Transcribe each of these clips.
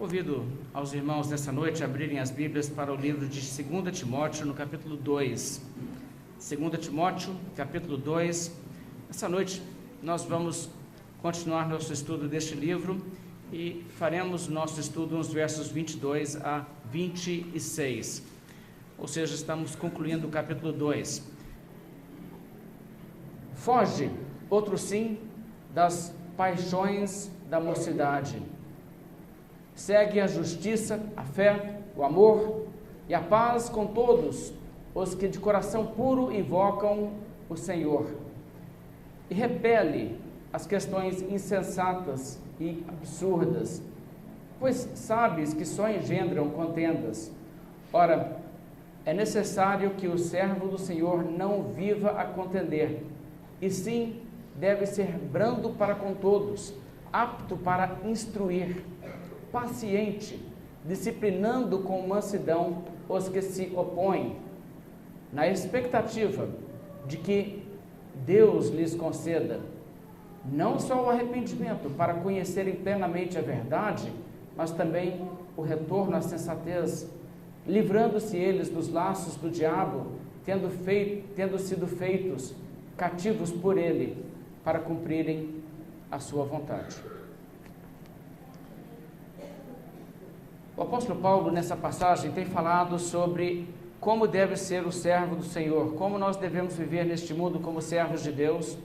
Convido aos irmãos nessa noite a abrirem as Bíblias para o livro de 2 Timóteo, no capítulo 2. 2 Timóteo, capítulo 2. Essa noite nós vamos continuar nosso estudo deste livro e faremos nosso estudo nos versos 22 a 26. Ou seja, estamos concluindo o capítulo 2. Foge, outro sim, das paixões da mocidade. Segue a justiça, a fé, o amor e a paz com todos os que de coração puro invocam o Senhor. E repele as questões insensatas e absurdas, pois sabes que só engendram contendas. Ora, é necessário que o servo do Senhor não viva a contender, e sim deve ser brando para com todos, apto para instruir, paciente, disciplinando com mansidão os que se opõem, na expectativa de que Deus lhes conceda não só o arrependimento para conhecerem plenamente a verdade, mas também o retorno à sensatez, livrando-se eles dos laços do diabo, tendo sido feitos cativos por ele, para cumprirem a sua vontade. O apóstolo Paulo, nessa passagem, tem falado sobre como deve ser o servo do Senhor, como nós devemos viver neste mundo como servos de Deus.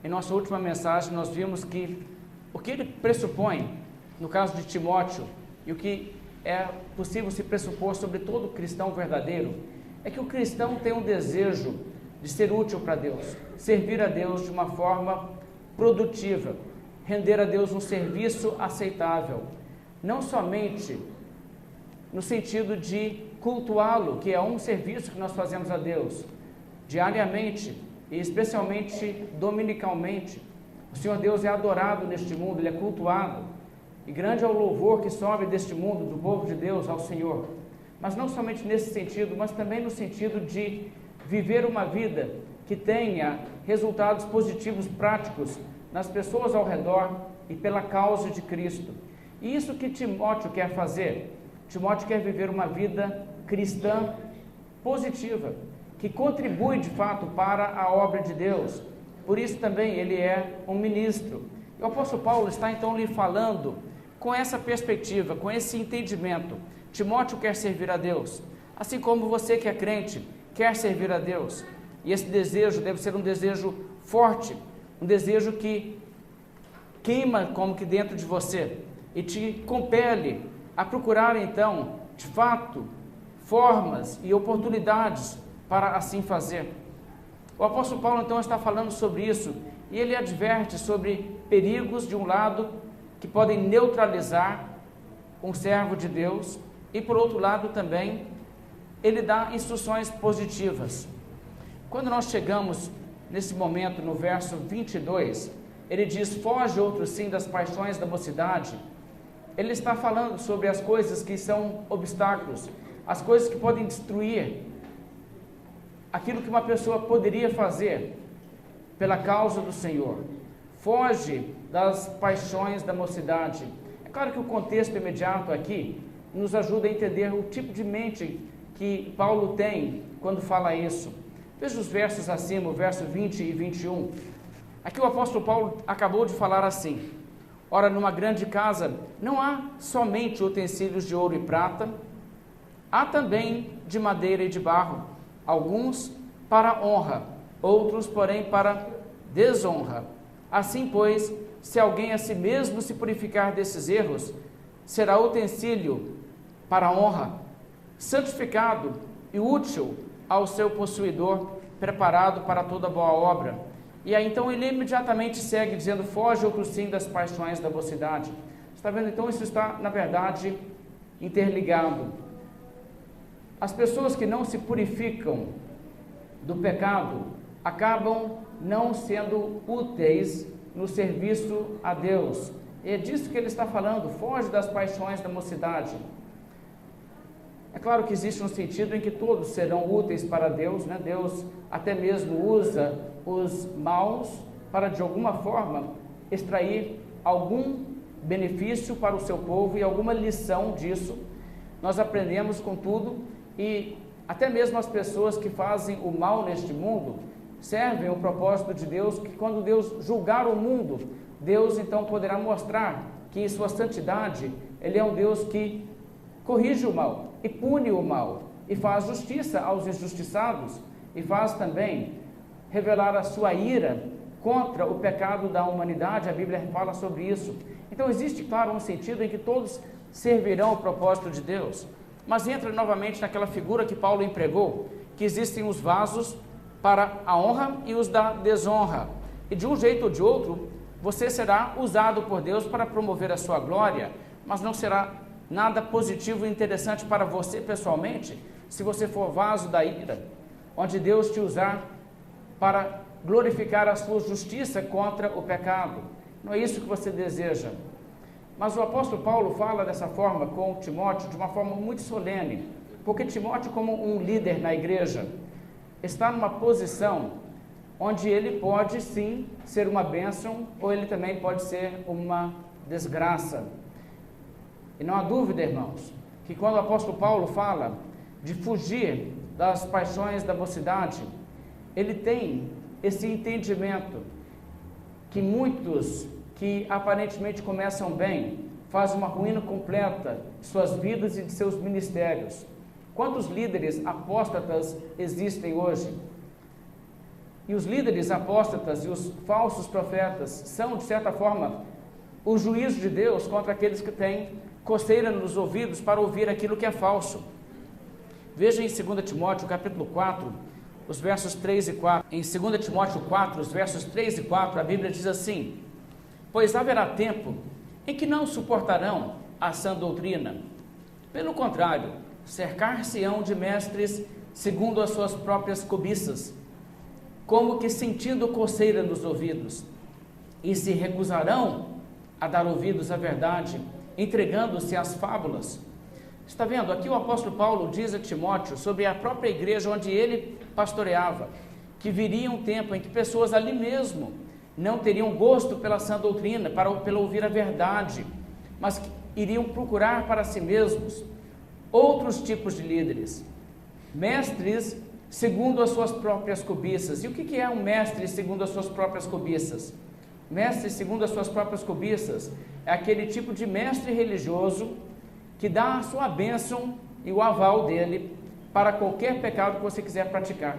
Em nossa última mensagem, nós vimos que o que ele pressupõe, no caso de Timóteo, e o que é possível se pressupor sobre todo cristão verdadeiro, é que o cristão tem um desejo de ser útil para Deus, servir a Deus de uma forma produtiva, render a Deus um serviço aceitável, não somente no sentido de cultuá-lo, que é um serviço que nós fazemos a Deus diariamente e especialmente dominicalmente. O Senhor Deus é adorado neste mundo, Ele é cultuado, e grande é o louvor que sobe deste mundo, do povo de Deus ao Senhor. Mas não somente nesse sentido, mas também no sentido de viver uma vida que tenha resultados positivos práticos nas pessoas ao redor e pela causa de Cristo. E isso que Timóteo quer fazer. Timóteo quer viver uma vida cristã positiva, que contribui de fato para a obra de Deus. Por isso também ele é um ministro. E o apóstolo Paulo está então lhe falando com essa perspectiva, com esse entendimento. Timóteo quer servir a Deus, assim como você que é crente quer servir a Deus. E esse desejo deve ser um desejo forte, um desejo que queima como que dentro de você e te compele a procurar então, de fato, formas e oportunidades para assim fazer. O apóstolo Paulo então está falando sobre isso e ele adverte sobre perigos de um lado que podem neutralizar um servo de Deus e por outro lado também ele dá instruções positivas. Quando nós chegamos nesse momento no verso 22, ele diz: foge outro sim das paixões da mocidade. Ele está falando sobre as coisas que são obstáculos, as coisas que podem destruir aquilo que uma pessoa poderia fazer pela causa do Senhor. Foge das paixões da mocidade. É claro que o contexto imediato aqui nos ajuda a entender o tipo de mente que Paulo tem quando fala isso. Veja os versos acima, o verso 20 e 21. Aqui o apóstolo Paulo acabou de falar assim: ora, numa grande casa não há somente utensílios de ouro e prata, há também de madeira e de barro, alguns para honra, outros, porém, para desonra. Assim, pois, se alguém a si mesmo se purificar desses erros, será utensílio para honra, santificado e útil ao seu possuidor, preparado para toda boa obra. E aí então ele imediatamente segue dizendo: foge outro sim das paixões da mocidade. Está vendo? Então isso está, na verdade, interligado. As pessoas que não se purificam do pecado acabam não sendo úteis no serviço a Deus. E é disso que ele está falando: foge das paixões da mocidade. É claro que existe um sentido em que todos serão úteis para Deus, né? Deus até mesmo usa os maus para, de alguma forma, extrair algum benefício para o seu povo e alguma lição disso. Nós aprendemos com tudo, e até mesmo as pessoas que fazem o mal neste mundo servem o propósito de Deus, que quando Deus julgar o mundo, Deus então poderá mostrar que em sua santidade Ele é um Deus que corrige o mal e pune o mal e faz justiça aos injustiçados e faz também revelar a sua ira contra o pecado da humanidade. A Bíblia fala sobre isso. Então existe, claro, um sentido em que todos servirão ao propósito de Deus, mas entra novamente naquela figura que Paulo empregou, que existem os vasos para a honra e os da desonra, e de um jeito ou de outro você será usado por Deus para promover a sua glória, mas não será nada positivo e interessante para você pessoalmente se você for vaso da ira, onde Deus te usar para glorificar a sua justiça contra o pecado. Não é isso que você deseja. Mas o apóstolo Paulo fala dessa forma com Timóteo, de uma forma muito solene, porque Timóteo, como um líder na igreja, está numa posição onde ele pode sim ser uma bênção, ou ele também pode ser uma desgraça. E não há dúvida, irmãos, que quando o apóstolo Paulo fala de fugir das paixões da mocidade, ele tem esse entendimento que muitos que aparentemente começam bem fazem uma ruína completa de suas vidas e de seus ministérios. Quantos líderes apóstatas existem hoje? E os líderes apóstatas e os falsos profetas são, de certa forma, o juízo de Deus contra aqueles que têm coceira nos ouvidos para ouvir aquilo que é falso. Veja em 2 Timóteo, capítulo 4, os versos 3 e 4. Em 2 Timóteo 4, os versos 3 e 4, a Bíblia diz assim: pois haverá tempo em que não suportarão a sã doutrina. Pelo contrário, cercar-se-ão de mestres segundo as suas próprias cobiças, como que sentindo coceira nos ouvidos, e se recusarão a dar ouvidos à verdade, entregando-se às fábulas. Está vendo? Aqui o apóstolo Paulo diz a Timóteo sobre a própria igreja onde ele pastoreava, que viria um tempo em que pessoas ali mesmo não teriam gosto pela sã doutrina, pelo ouvir a verdade, mas que iriam procurar para si mesmos outros tipos de líderes, mestres segundo as suas próprias cobiças. E o que é um mestre segundo as suas próprias cobiças? Mestre segundo as suas próprias cobiças é aquele tipo de mestre religioso que dá a sua bênção e o aval dele para qualquer pecado que você quiser praticar.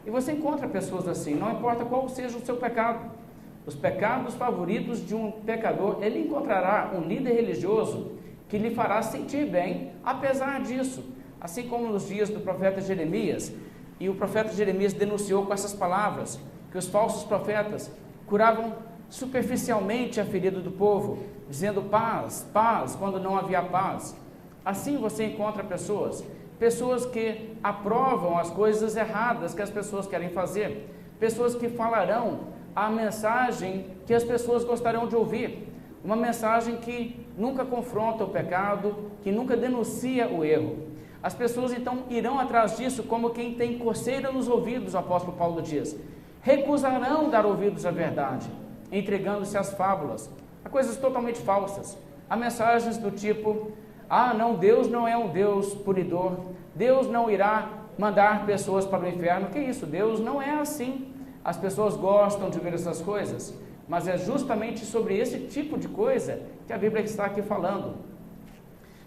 E você encontra pessoas assim, não importa qual seja o seu pecado. Os pecados favoritos de um pecador, ele encontrará um líder religioso que lhe fará sentir bem, apesar disso. Assim como nos dias do profeta Jeremias, e o profeta Jeremias denunciou com essas palavras, que os falsos profetas curavam superficialmente a ferida do povo, dizendo paz, paz, quando não havia paz. Assim você encontra pessoas que aprovam as coisas erradas que as pessoas querem fazer, pessoas que falarão a mensagem que as pessoas gostarão de ouvir, uma mensagem que nunca confronta o pecado, que nunca denuncia o erro. As pessoas então irão atrás disso como quem tem coceira nos ouvidos, o apóstolo Paulo diz. Recusarão dar ouvidos à verdade, entregando-se às fábulas, a coisas totalmente falsas, a mensagens do tipo: ah, não, Deus não é um Deus punidor, Deus não irá mandar pessoas para o inferno. Que isso? Deus não é assim. As pessoas gostam de ver essas coisas, mas é justamente sobre esse tipo de coisa que a Bíblia está aqui falando.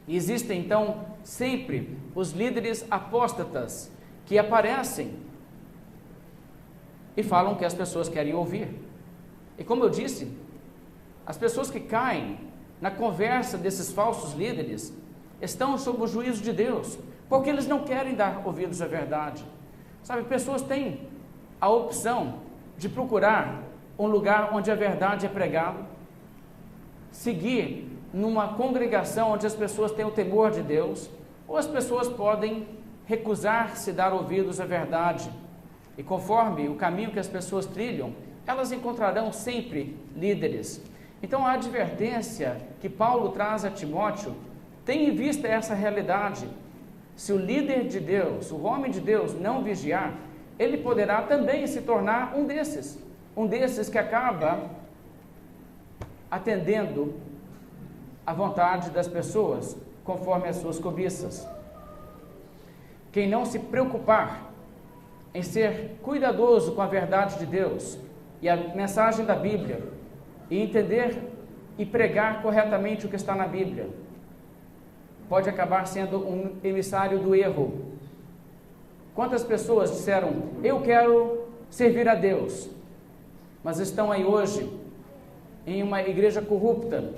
E existem então sempre os líderes apóstatas que aparecem e falam o que as pessoas querem ouvir. E como eu disse, as pessoas que caem na conversa desses falsos líderes estão sob o juízo de Deus, porque eles não querem dar ouvidos à verdade. Sabe, pessoas têm a opção de procurar um lugar onde a verdade é pregada, seguir numa congregação onde as pessoas têm o temor de Deus, ou as pessoas podem recusar-se a dar ouvidos à verdade. E conforme o caminho que as pessoas trilham, elas encontrarão sempre líderes. Então a advertência que Paulo traz a Timóteo tem em vista essa realidade. Se o líder de Deus, o homem de Deus, não vigiar, ele poderá também se tornar um desses que acaba atendendo a vontade das pessoas, conforme as suas cobiças. Quem não se preocupar em ser cuidadoso com a verdade de Deus e a mensagem da Bíblia, e entender e pregar corretamente o que está na Bíblia, pode acabar sendo um emissário do erro. Quantas pessoas disseram, eu quero servir a Deus, mas estão aí hoje em uma igreja corrupta,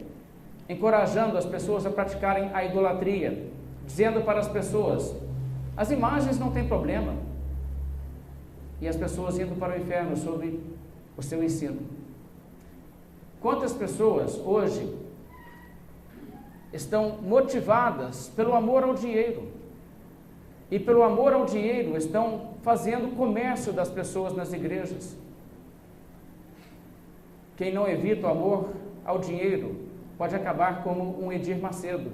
encorajando as pessoas a praticarem a idolatria, dizendo para as pessoas, as imagens não têm problema, e as pessoas indo para o inferno sob o seu ensino. Quantas pessoas hoje estão motivadas pelo amor ao dinheiro, e pelo amor ao dinheiro estão fazendo comércio das pessoas nas igrejas. Quem não evita o amor ao dinheiro pode acabar como um Edir Macedo,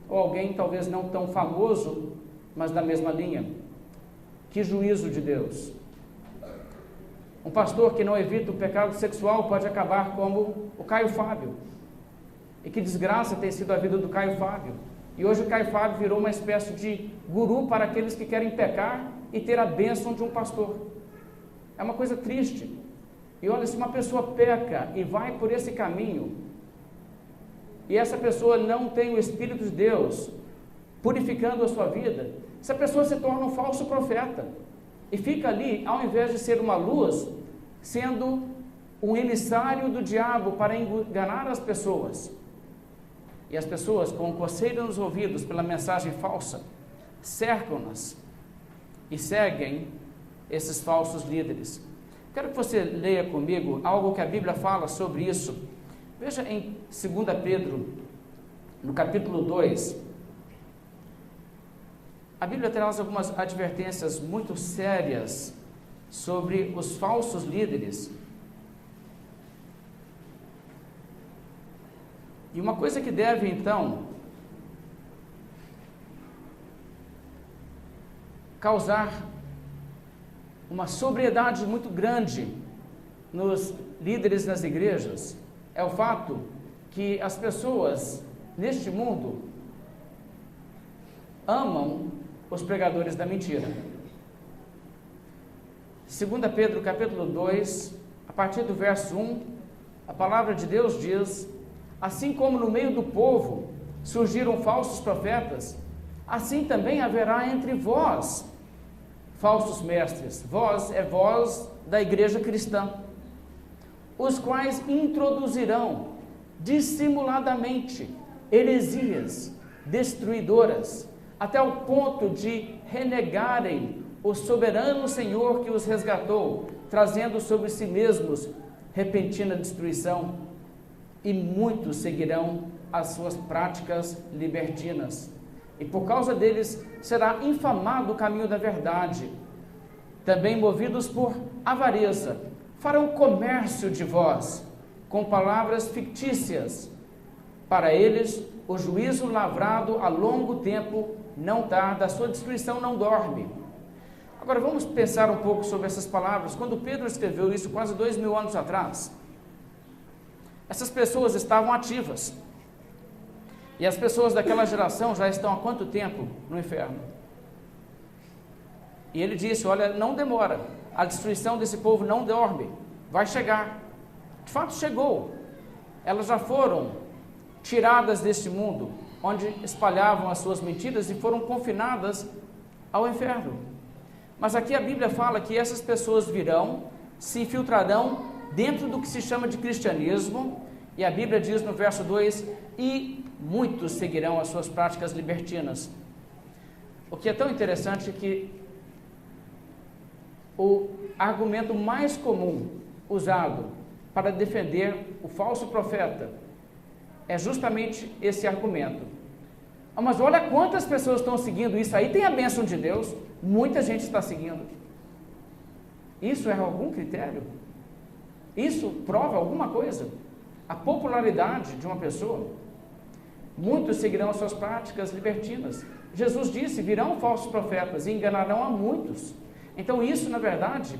ou alguém talvez não tão famoso, mas da mesma linha. Que juízo de Deus! Um pastor que não evita o pecado sexual pode acabar como o Caio Fábio. E que desgraça tem sido a vida do Caio Fábio. E hoje o Caio Fábio virou uma espécie de guru para aqueles que querem pecar e ter a bênção de um pastor. É uma coisa triste. E olha, se uma pessoa peca e vai por esse caminho, e essa pessoa não tem o Espírito de Deus purificando a sua vida, essa pessoa se torna um falso profeta. E fica ali, ao invés de ser uma luz, sendo um emissário do diabo para enganar as pessoas. E as pessoas, com coceira nos ouvidos pela mensagem falsa, cercam-nas e seguem esses falsos líderes. Quero que você leia comigo algo que a Bíblia fala sobre isso. Veja em 2 Pedro, no capítulo 2, a Bíblia traz algumas advertências muito sérias sobre os falsos líderes. E uma coisa que deve, então, causar uma sobriedade muito grande nos líderes das igrejas, é o fato que as pessoas neste mundo amam os pregadores da mentira. 2 Pedro capítulo 2, a partir do verso 1, a palavra de Deus diz, assim como no meio do povo surgiram falsos profetas, assim também haverá entre vós falsos mestres. Vós é voz da igreja cristã, os quais introduzirão dissimuladamente heresias destruidoras, até o ponto de renegarem o soberano Senhor que os resgatou, trazendo sobre si mesmos repentina destruição, e muitos seguirão as suas práticas libertinas, e por causa deles será infamado o caminho da verdade. Também movidos por avareza, farão comércio de vós, com palavras fictícias. Para eles, o juízo lavrado a longo tempo não tarda, a sua destruição não dorme. Agora vamos pensar um pouco sobre essas palavras. Quando Pedro escreveu isso quase 2000 anos atrás, essas pessoas estavam ativas. E as pessoas daquela geração já estão há quanto tempo no inferno? E ele disse, olha, não demora, a destruição desse povo não dorme, vai chegar. De fato chegou. Elas já foram tiradas deste mundo, onde espalhavam as suas mentiras e foram confinadas ao inferno. Mas aqui a Bíblia fala que essas pessoas virão, se infiltrarão dentro do que se chama de cristianismo, e a Bíblia diz no verso 2, e muitos seguirão as suas práticas libertinas. O que é tão interessante é que o argumento mais comum usado para defender o falso profeta é justamente esse argumento. Ah, mas olha quantas pessoas estão seguindo isso aí, tem a bênção de Deus, muita gente está seguindo. Isso é algum critério? Isso prova alguma coisa? A popularidade de uma pessoa? Muitos seguirão as suas práticas libertinas. Jesus disse, virão falsos profetas e enganarão a muitos. Então isso, na verdade,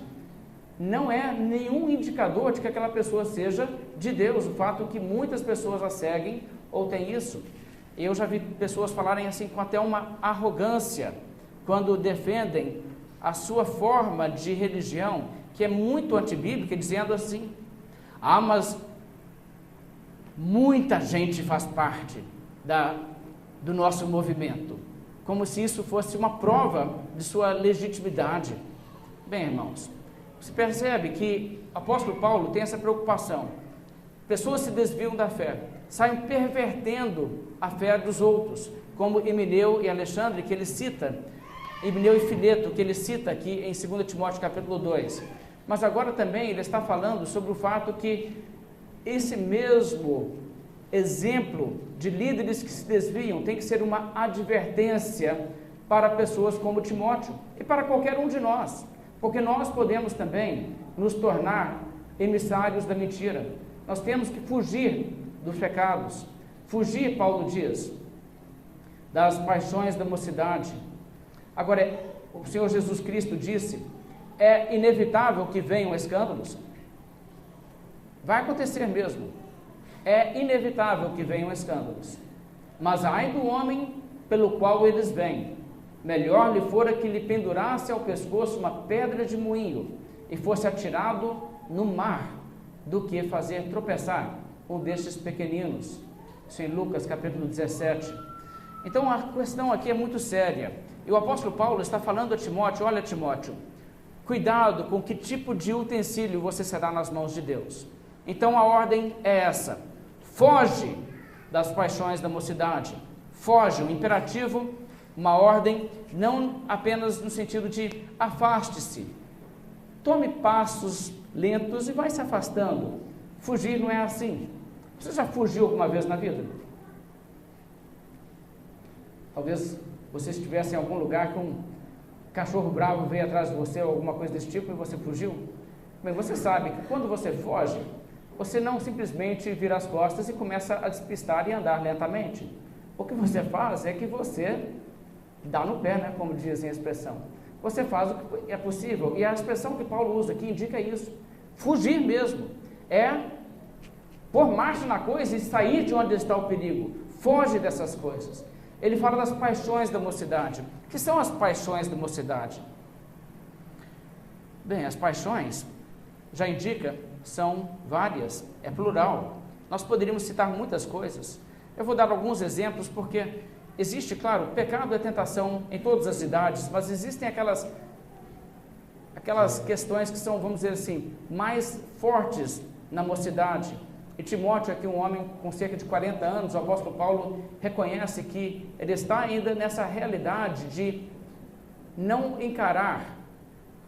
não é nenhum indicador de que aquela pessoa seja de Deus, o fato que muitas pessoas a seguem ou tem isso. Eu já vi pessoas falarem assim com até uma arrogância, quando defendem a sua forma de religião, que é muito antibíblica, dizendo assim: ah, mas muita gente faz parte do nosso movimento, como se isso fosse uma prova de sua legitimidade. Bem, irmãos, você percebe que o apóstolo Paulo tem essa preocupação. Pessoas se desviam da fé, saem pervertendo a fé dos outros, como Himeneu e Alexandre, que ele cita, Himeneu e Fileto, que ele cita aqui em 2 Timóteo capítulo 2. Mas agora também ele está falando sobre o fato que esse mesmo exemplo de líderes que se desviam tem que ser uma advertência para pessoas como Timóteo e para qualquer um de nós, porque nós podemos também nos tornar emissários da mentira. Nós temos que fugir dos pecados, fugir, Paulo diz, das paixões da mocidade. Agora, o Senhor Jesus Cristo disse: é inevitável que venham escândalos. Vai acontecer mesmo. É inevitável que venham escândalos. Mas ai do homem pelo qual eles vêm. Melhor lhe fora que lhe pendurasse ao pescoço uma pedra de moinho e fosse atirado no mar, do que fazer tropeçar um destes pequeninos. Isso em Lucas capítulo 17. Então a questão aqui é muito séria. E o apóstolo Paulo está falando a Timóteo: olha, Timóteo, cuidado com que tipo de utensílio você será nas mãos de Deus. Então a ordem é essa: foge das paixões da mocidade. Foge, um imperativo, uma ordem, não apenas no sentido de afaste-se. Tome passos lentos e vai se afastando. Fugir não é assim. Você já fugiu alguma vez na vida? Talvez você estivesse em algum lugar que um cachorro bravo veio atrás de você ou alguma coisa desse tipo e você fugiu. Bem, você sabe que quando você foge, você não simplesmente vira as costas e começa a despistar e andar lentamente. O que você faz é que você dá no pé, né, como dizem a expressão. Você faz o que é possível. E a expressão que Paulo usa aqui indica isso. Fugir mesmo. É pôr marcha na coisa e sair de onde está o perigo. Foge dessas coisas. Ele fala das paixões da mocidade. O que são as paixões da mocidade? Bem, as paixões, já indica, são várias, é plural. Nós poderíamos citar muitas coisas. Eu vou dar alguns exemplos porque existe, claro, pecado é tentação em todas as idades, mas existem aquelas questões que são, vamos dizer assim, mais fortes na mocidade. E Timóteo, aqui um homem com cerca de 40 anos, o apóstolo Paulo reconhece que ele está ainda nessa realidade de não encarar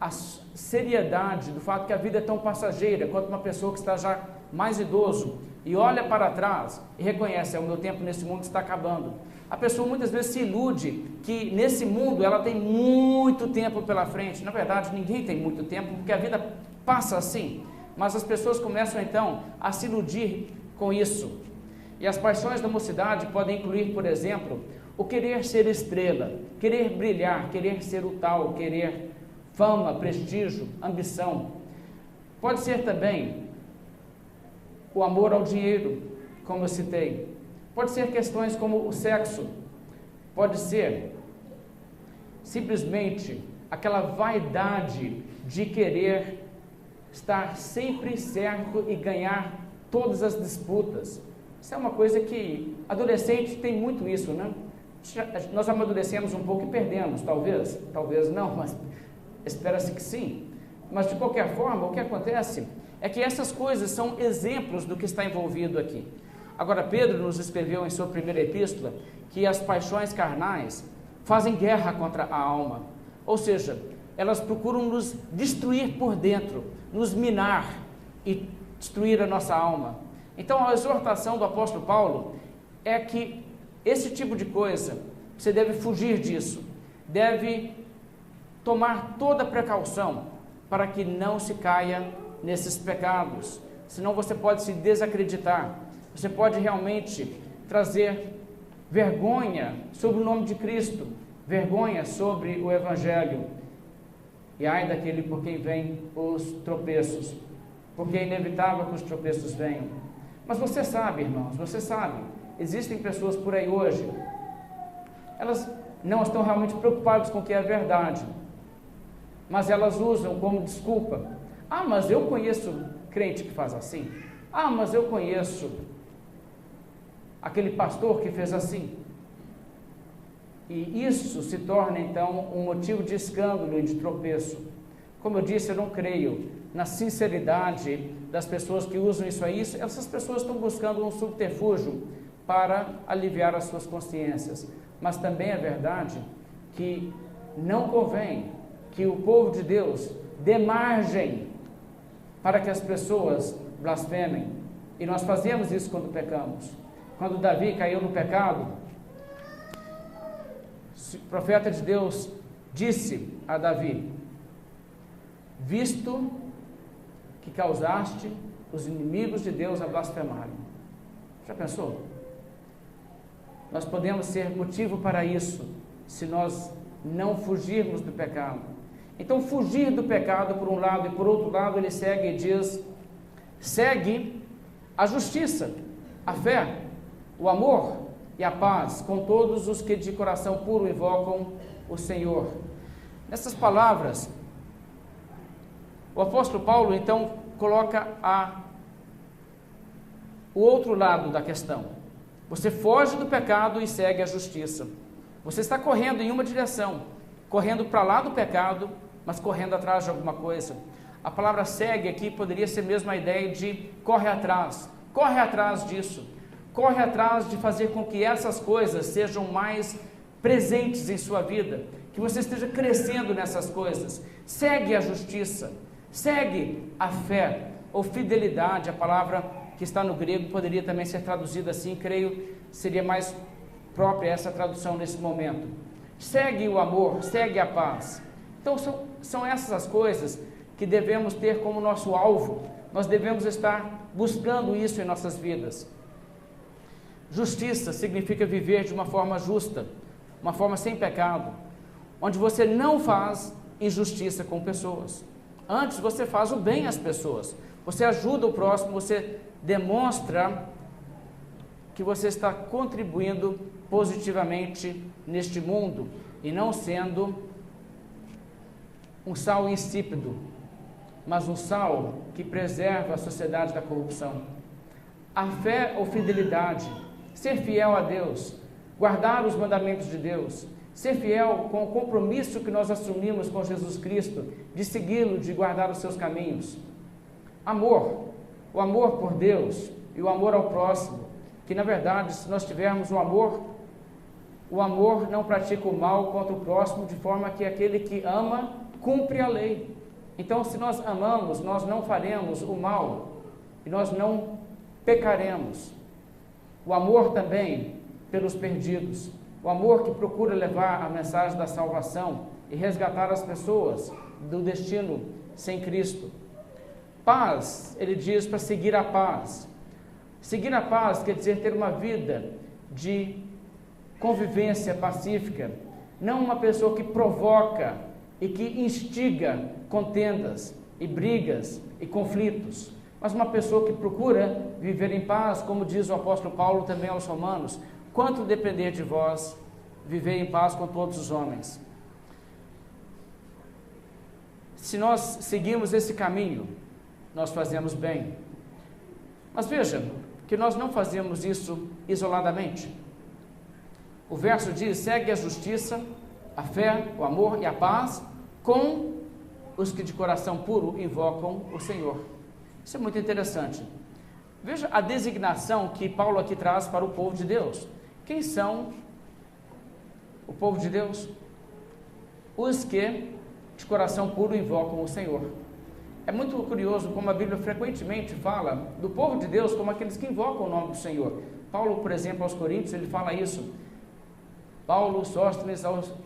a seriedade do fato que a vida é tão passageira quanto uma pessoa que está já mais idoso e olha para trás e reconhece: o meu tempo nesse mundo está acabando. A pessoa muitas vezes se ilude que nesse mundo ela tem muito tempo pela frente. Na verdade, ninguém tem muito tempo, porque a vida passa assim. Mas as pessoas começam então a se iludir com isso. E as paixões da mocidade podem incluir, por exemplo, o querer ser estrela, querer brilhar, querer ser o tal, querer fama, prestígio, ambição. Pode ser também o amor ao dinheiro, como eu citei. Pode ser questões como o sexo. Pode ser simplesmente aquela vaidade de querer estar sempre certo e ganhar todas as disputas. Isso é uma coisa que adolescente tem muito isso, né? Nós amadurecemos um pouco e perdemos, talvez não, mas espera-se que sim. Mas de qualquer forma, o que acontece é que essas coisas são exemplos do que está envolvido aqui. Agora, Pedro nos escreveu em sua primeira epístola que as paixões carnais fazem guerra contra a alma, ou seja, elas procuram nos destruir por dentro, nos minar e destruir a nossa alma. Então a exortação do apóstolo Paulo é que esse tipo de coisa, você deve fugir disso, deve tomar toda precaução para que não se caia nesses pecados, senão você pode se desacreditar, você pode realmente trazer vergonha sobre o nome de Cristo, vergonha sobre o Evangelho. E ai daquele por quem vêm os tropeços, porque é inevitável que os tropeços venham. Mas você sabe, irmãos, você sabe existem pessoas por aí hoje, elas não estão realmente preocupadas com o que é verdade, mas elas usam como desculpa: ah, mas eu conheço crente que faz assim, ah, mas eu conheço aquele pastor que fez assim. E isso se torna então um motivo de escândalo e de tropeço. Como eu disse, eu não creio na sinceridade das pessoas que usam isso aí. Essas pessoas estão buscando um subterfúgio para aliviar as suas consciências. Mas também é verdade que não convém que o povo de Deus dê margem para que as pessoas blasfemem. E nós fazemos isso quando pecamos. Quando Davi caiu no pecado, o profeta de Deus disse a Davi: visto que causaste os inimigos de Deus a blasfemarem. Já pensou? Nós podemos ser motivo para isso, se nós não fugirmos do pecado. Então, fugir do pecado por um lado, e por outro lado ele segue e diz: segue a justiça, a fé, o amor e a paz com todos os que de coração puro invocam o Senhor. Nessas palavras, o apóstolo Paulo então coloca o outro lado da questão. Você foge do pecado e segue a justiça. Você está correndo em uma direção, correndo para lá do pecado, mas correndo atrás de alguma coisa. A palavra segue aqui poderia ser mesmo a ideia de corre atrás disso. Corre atrás de fazer com que essas coisas sejam mais presentes em sua vida, que você esteja crescendo nessas coisas. Segue a justiça, segue a fé, ou fidelidade. A palavra que está no grego poderia também ser traduzida assim, creio, seria mais própria essa tradução nesse momento. Segue o amor, segue a paz. Então são essas as coisas que devemos ter como nosso alvo. Nós devemos estar buscando isso em nossas vidas. Justiça significa viver de uma forma justa, uma forma sem pecado, onde você não faz injustiça com pessoas. Antes você faz o bem às pessoas, você ajuda o próximo, você demonstra que você está contribuindo positivamente neste mundo e não sendo um sal insípido, mas um sal que preserva a sociedade da corrupção. A fé ou fidelidade, ser fiel a Deus, guardar os mandamentos de Deus, ser fiel com o compromisso que nós assumimos com Jesus Cristo, de segui-lo, de guardar os seus caminhos. Amor, o amor por Deus e o amor ao próximo, que na verdade, se nós tivermos o amor não pratica o mal contra o próximo, de forma que aquele que ama, cumpre a lei. Então, se nós amamos, nós não faremos o mal, e nós não pecaremos. O amor também pelos perdidos, o amor que procura levar a mensagem da salvação e resgatar as pessoas do destino sem Cristo. Paz, ele diz para seguir a paz. Seguir a paz quer dizer ter uma vida de convivência pacífica, não uma pessoa que provoca e que instiga contendas e brigas e conflitos, mas uma pessoa que procura viver em paz, como diz o apóstolo Paulo também aos Romanos: quanto depender de vós, viver em paz com todos os homens. Se nós seguirmos esse caminho, nós fazemos bem. Mas veja que nós não fazemos isso isoladamente. O verso diz: segue a justiça, a fé, o amor e a paz com os que de coração puro invocam o Senhor. Isso é muito interessante. Veja a designação que Paulo aqui traz para o povo de Deus. Quem são o povo de Deus? Os que de coração puro invocam o Senhor. É muito curioso como a Bíblia frequentemente fala do povo de Deus como aqueles que invocam o nome do Senhor. Paulo, por exemplo, aos Coríntios, ele fala isso. Paulo, Sóstenes,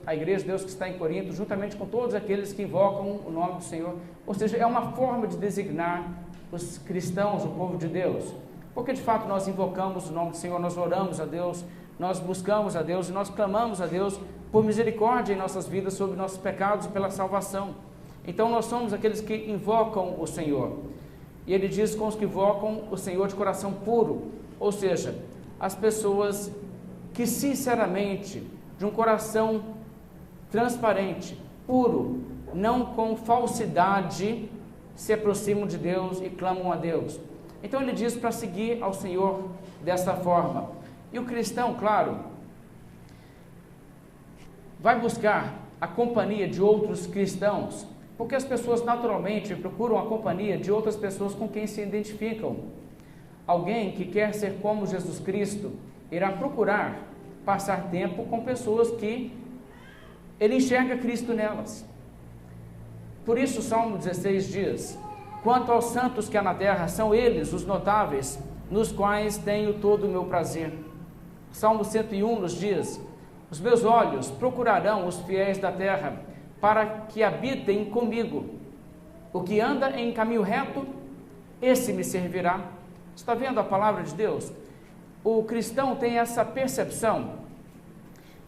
a igreja de Deus que está em Corinto, juntamente com todos aqueles que invocam o nome do Senhor. Ou seja, é uma forma de designar os cristãos, o povo de Deus. Porque de fato nós invocamos o nome do Senhor, nós oramos a Deus, nós buscamos a Deus e nós clamamos a Deus por misericórdia em nossas vidas sobre nossos pecados e pela salvação. Então nós somos aqueles que invocam o Senhor. E ele diz com os que invocam o Senhor de coração puro. Ou seja, as pessoas que sinceramente, de um coração transparente, puro, não com falsidade, se aproximam de Deus e clamam a Deus. Então ele diz para seguir ao Senhor dessa forma. E o cristão, claro, vai buscar a companhia de outros cristãos, porque as pessoas naturalmente procuram a companhia de outras pessoas com quem se identificam. Alguém que quer ser como Jesus Cristo irá procurar passar tempo com pessoas que ele enxerga Cristo nelas. Por isso o Salmo 16 diz: quanto aos santos que há na terra, são eles os notáveis, nos quais tenho todo o meu prazer. Salmo 101 nos diz: os meus olhos procurarão os fiéis da terra, para que habitem comigo. O que anda em caminho reto, esse me servirá. Está vendo a palavra de Deus? O cristão tem essa percepção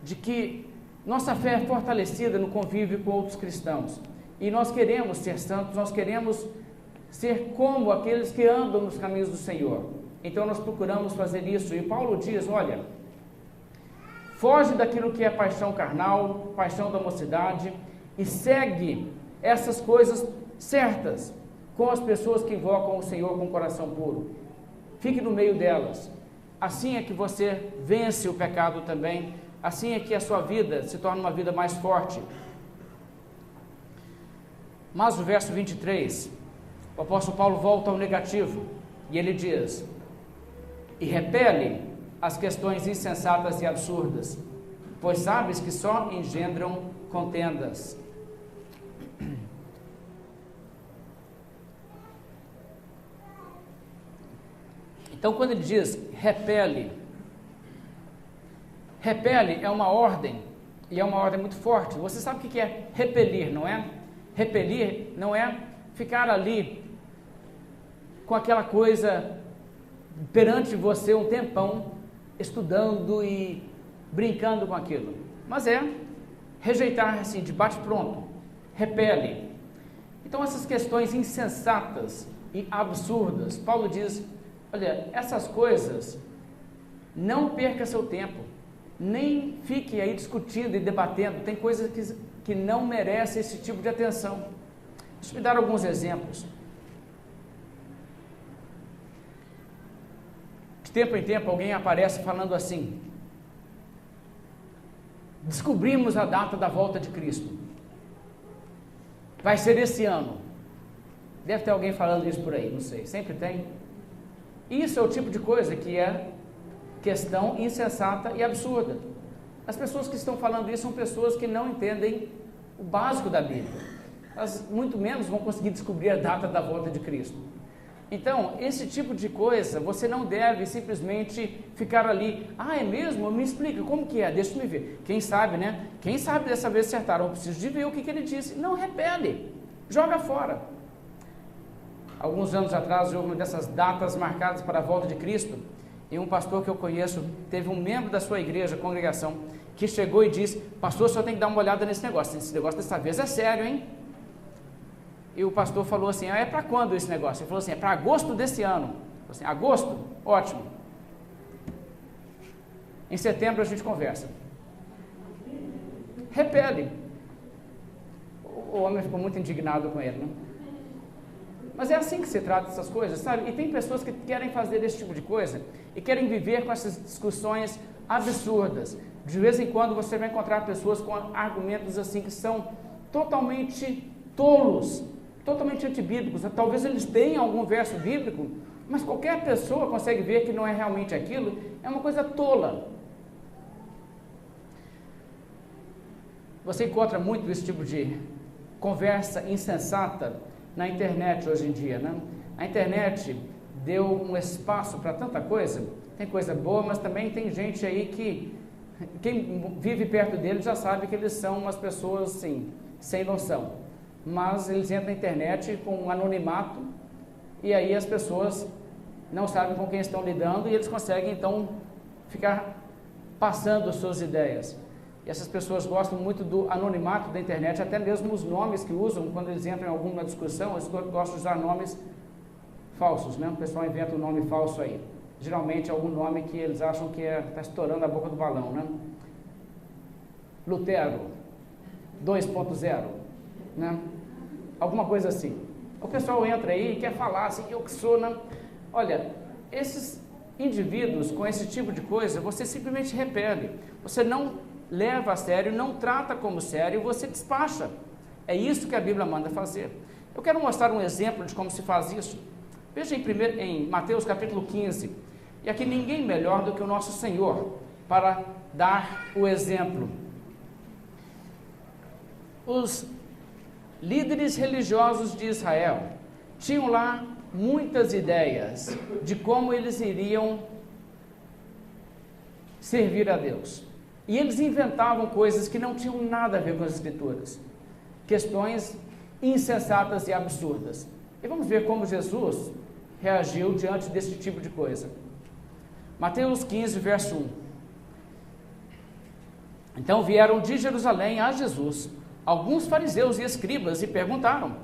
de que nossa fé é fortalecida no convívio com outros cristãos. E nós queremos ser santos, nós queremos ser como aqueles que andam nos caminhos do Senhor. Então nós procuramos fazer isso. E Paulo diz, olha, foge daquilo que é paixão carnal, paixão da mocidade, e segue essas coisas certas com as pessoas que invocam o Senhor com o coração puro. Fique no meio delas. Assim é que você vence o pecado também. Assim é que a sua vida se torna uma vida mais forte. Mas o verso 23, o apóstolo Paulo volta ao negativo e ele diz: e repele as questões insensatas e absurdas, pois sabes que só engendram contendas. Então, quando ele diz repele é uma ordem, e é uma ordem muito forte. Você sabe o que é repelir, não é? Repelir não é ficar ali com aquela coisa perante você um tempão, estudando e brincando com aquilo, mas é rejeitar assim, de bate-pronto, repele. Então essas questões insensatas e absurdas, Paulo diz, olha, essas coisas, não perca seu tempo, nem fique aí discutindo e debatendo, tem coisas que não merecem esse tipo de atenção. Deixa eu me dar alguns exemplos. De tempo em tempo alguém aparece falando assim: descobrimos a data da volta de Cristo, vai ser esse ano. Deve ter alguém falando isso por aí, não sei, sempre tem. Isso é o tipo de coisa que é questão insensata e absurda. As pessoas que estão falando isso são pessoas que não entendem o básico da Bíblia. Elas muito menos vão conseguir descobrir a data da volta de Cristo. Então, esse tipo de coisa, você não deve simplesmente ficar ali, é mesmo? Me explica, como que é? Deixa eu me ver. Quem sabe, né? Quem sabe dessa vez acertaram, eu preciso de ver o que ele disse. Não, repele, joga fora. Alguns anos atrás, houve uma dessas datas marcadas para a volta de Cristo, e um pastor que eu conheço, teve um membro da sua igreja, congregação, que chegou e disse: pastor, o senhor tem que dar uma olhada nesse negócio dessa vez é sério, hein? E o pastor falou assim: é para quando esse negócio? Ele falou assim: é para agosto desse ano. Eu falei assim: agosto? Ótimo. Em setembro a gente conversa. Repele. O homem ficou muito indignado com ele, né? Mas é assim que se trata essas coisas, sabe? E tem pessoas que querem fazer esse tipo de coisa e querem viver com essas discussões absurdas. De vez em quando você vai encontrar pessoas com argumentos assim que são totalmente tolos, totalmente antibíblicos. Talvez eles tenham algum verso bíblico, mas qualquer pessoa consegue ver que não é realmente aquilo. É uma coisa tola. Você encontra muito esse tipo de conversa insensata na internet hoje em dia, né? A internet deu um espaço para tanta coisa. Tem coisa boa, mas também tem gente aí que quem vive perto deles já sabe que eles são umas pessoas assim, sem noção. Mas eles entram na internet com um anonimato e aí as pessoas não sabem com quem estão lidando e eles conseguem então ficar passando as suas ideias. E essas pessoas gostam muito do anonimato da internet, até mesmo os nomes que usam quando eles entram em alguma discussão, eles gostam de usar nomes falsos, né? O pessoal inventa um nome falso aí. geralmente algum nome que eles acham que está estourando a boca do balão, né? Lutero 2.0, né? Alguma coisa assim. O pessoal entra aí e quer falar assim, eu que sou, né? Olha, esses indivíduos com esse tipo de coisa, você simplesmente repele, você não leva a sério, não trata como sério, você despacha. É isso que a Bíblia manda fazer. Eu quero mostrar um exemplo de como se faz isso. Veja em Mateus capítulo 15, e aqui ninguém melhor do que o nosso Senhor para dar o exemplo. Os líderes religiosos de Israel tinham lá muitas ideias de como eles iriam servir a Deus. E eles inventavam coisas que não tinham nada a ver com as Escrituras. Questões insensatas e absurdas. E vamos ver como Jesus reagiu diante desse tipo de coisa. Mateus 15, verso 1. Então vieram de Jerusalém a Jesus alguns fariseus e escribas e perguntaram: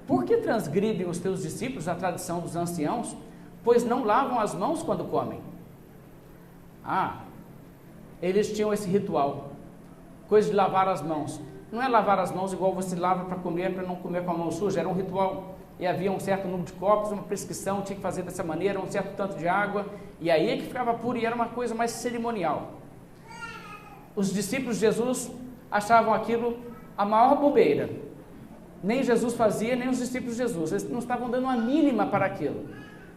por que transgridem os teus discípulos a tradição dos anciãos, pois não lavam as mãos quando comem? Eles tinham esse ritual, coisa de lavar as mãos. Não é lavar as mãos igual você lava para comer, para não comer com a mão suja, era um ritual. E havia um certo número de copos, uma prescrição, tinha que fazer dessa maneira, um certo tanto de água, e aí é que ficava puro, e era uma coisa mais cerimonial. Os discípulos de Jesus achavam aquilo a maior bobeira. Nem Jesus fazia, nem os discípulos de Jesus, eles não estavam dando uma mínima para aquilo.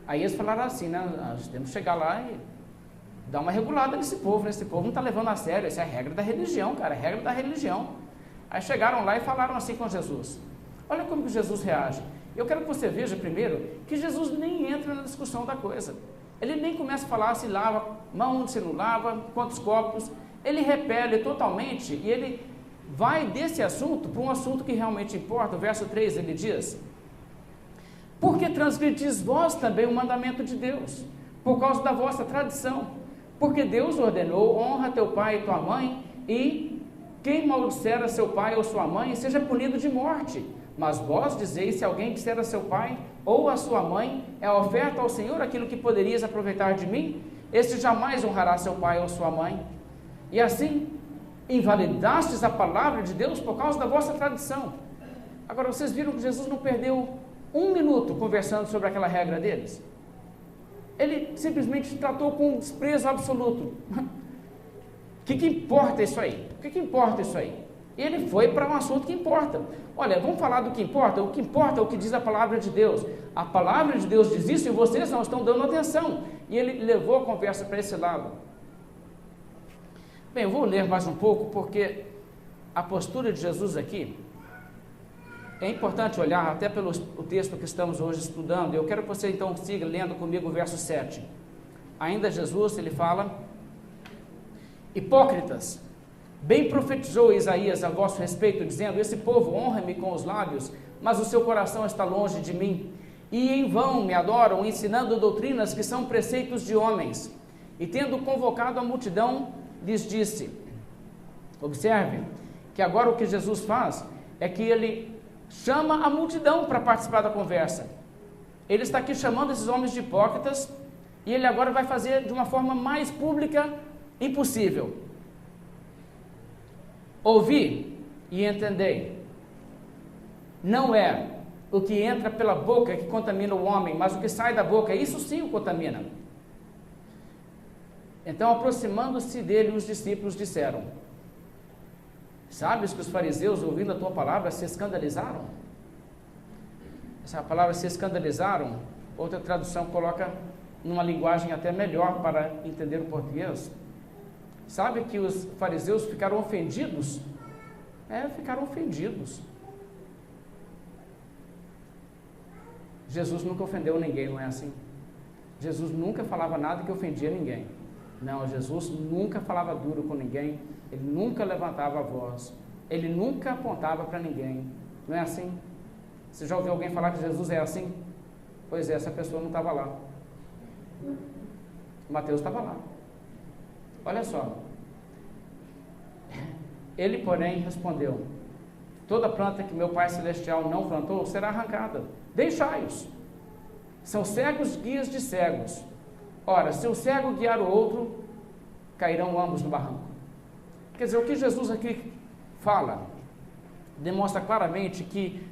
Aí eles falaram assim, né, nós temos que chegar lá e dar uma regulada nesse povo, né? Esse povo não está levando a sério, essa é a regra da religião, cara, a regra da religião. Aí chegaram lá e falaram assim com Jesus. Olha como que Jesus reage. Eu quero que você veja primeiro que Jesus nem entra na discussão da coisa. Ele nem começa a falar se lava mão, se não lava, quantos copos. Ele repele totalmente e ele vai desse assunto para um assunto que realmente importa. O verso 3 ele diz: porque transgredis vós também o mandamento de Deus, por causa da vossa tradição. Porque Deus ordenou: honra teu pai e tua mãe, e quem maldisser a seu pai ou sua mãe seja punido de morte. Mas vós dizeis: se alguém disser a seu pai ou a sua mãe, é oferta ao Senhor aquilo que poderias aproveitar de mim, este jamais honrará seu pai ou sua mãe. E assim invalidastes a palavra de Deus por causa da vossa tradição. Agora, vocês viram que Jesus não perdeu um minuto conversando sobre aquela regra deles? Ele simplesmente tratou com desprezo absoluto. O que importa isso aí? O que importa isso aí? E ele foi para um assunto que importa. Olha, vamos falar do que importa? O que importa é o que diz a palavra de Deus. A palavra de Deus diz isso e vocês não estão dando atenção. E ele levou a conversa para esse lado. Bem, eu vou ler mais um pouco, porque a postura de Jesus aqui é importante olhar até pelo o texto que estamos hoje estudando. Eu quero que você então siga lendo comigo o verso 7. Ainda Jesus, ele fala: hipócritas, bem profetizou Isaías a vosso respeito, dizendo: esse povo honra-me com os lábios, mas o seu coração está longe de mim. E em vão me adoram, ensinando doutrinas que são preceitos de homens. E tendo convocado a multidão, lhes disse. Observe que agora o que Jesus faz é que ele chama a multidão para participar da conversa. Ele está aqui chamando esses homens de hipócritas, e ele agora vai fazer de uma forma mais pública impossível. Ouvi e entendei. Não é o que entra pela boca que contamina o homem, mas o que sai da boca, isso sim o contamina. Então, aproximando-se dele, os discípulos disseram: sabes que os fariseus, ouvindo a tua palavra, se escandalizaram? Essa palavra se escandalizaram, outra tradução coloca numa linguagem até melhor para entender o português. Sabe que os fariseus ficaram ofendidos? Ficaram ofendidos. Jesus nunca ofendeu ninguém, não é assim? Jesus nunca falava nada que ofendia ninguém. Não, Jesus nunca falava duro com ninguém, ele nunca levantava a voz, ele nunca apontava para ninguém. Não é assim? Você já ouviu alguém falar que Jesus é assim? Pois é, essa pessoa não estava lá. Mateus estava lá. Olha só. Ele, porém, respondeu: toda planta que meu Pai Celestial não plantou será arrancada. Deixai-os. São cegos guias de cegos. Ora, se o cego guiar o outro, cairão ambos no barranco. Quer dizer, o que Jesus aqui fala, demonstra claramente que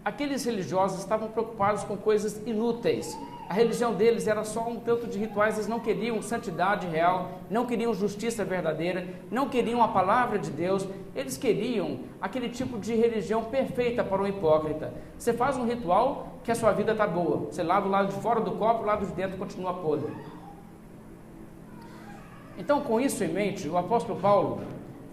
aqueles religiosos estavam preocupados com coisas inúteis. A religião deles era só um tanto de rituais, eles não queriam santidade real, não queriam justiça verdadeira, não queriam a palavra de Deus, eles queriam aquele tipo de religião perfeita para o hipócrita. Você faz um ritual que a sua vida está boa, você lava o lado de fora do copo, o lado de dentro continua podre. Então, com isso em mente, o apóstolo Paulo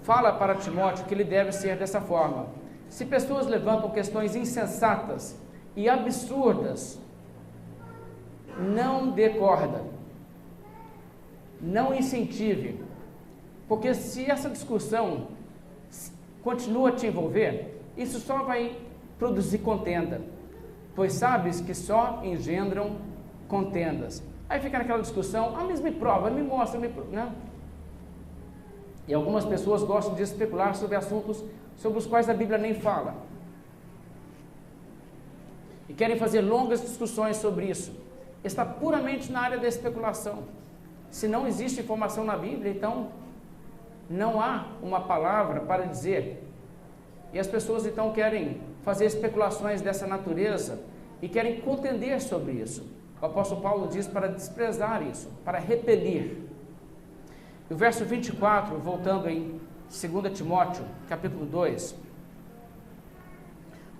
fala para Timóteo que ele deve ser dessa forma. Se pessoas levantam questões insensatas e absurdas, não dê corda, não incentive, porque se essa discussão continua a te envolver, isso só vai produzir contenda, pois sabes que só engendram contendas. Aí fica naquela discussão, mas me prova, me mostra, né? E algumas pessoas gostam de especular sobre assuntos sobre os quais a Bíblia nem fala. E querem fazer longas discussões sobre isso. Está puramente na área da especulação. Se não existe informação na Bíblia, então não há uma palavra para dizer. E as pessoas então querem fazer especulações dessa natureza e querem contender sobre isso. O apóstolo Paulo diz para desprezar isso, para repelir. E o verso 24, voltando em 2 Timóteo, capítulo 2,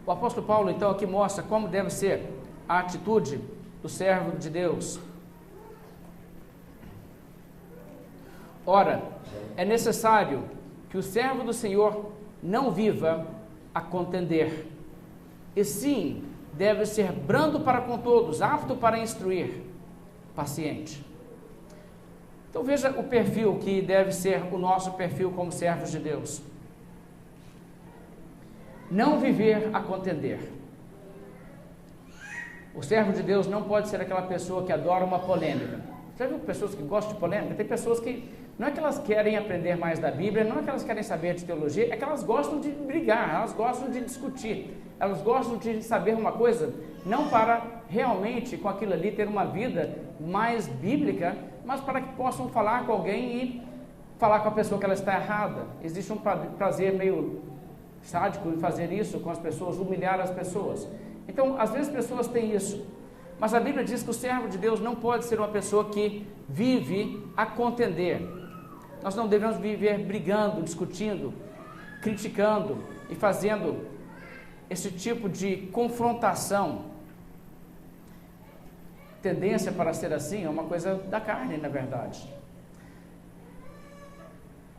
o apóstolo Paulo então aqui mostra como deve ser a atitude do servo de Deus. Ora, é necessário que o servo do Senhor não viva a contender, e sim deve ser brando para com todos, apto para instruir, paciente. Então veja o perfil que deve ser o nosso perfil como servos de Deus. Não viver a contender. O servo de Deus não pode ser aquela pessoa que adora uma polêmica. Já viu pessoas que gostam de polêmica? Tem pessoas que, não é que elas querem aprender mais da Bíblia, não é que elas querem saber de teologia, é que elas gostam de brigar, elas gostam de discutir, elas gostam de saber uma coisa, não para realmente com aquilo ali ter uma vida mais bíblica, mas para que possam falar com alguém e falar com a pessoa que ela está errada. Existe um prazer meio sádico em fazer isso com as pessoas, humilhar as pessoas. Então, às vezes pessoas têm isso, mas a Bíblia diz que o servo de Deus não pode ser uma pessoa que vive a contender. Nós não devemos viver brigando, discutindo, criticando e fazendo esse tipo de confrontação. Tendência para ser assim é uma coisa da carne, na verdade.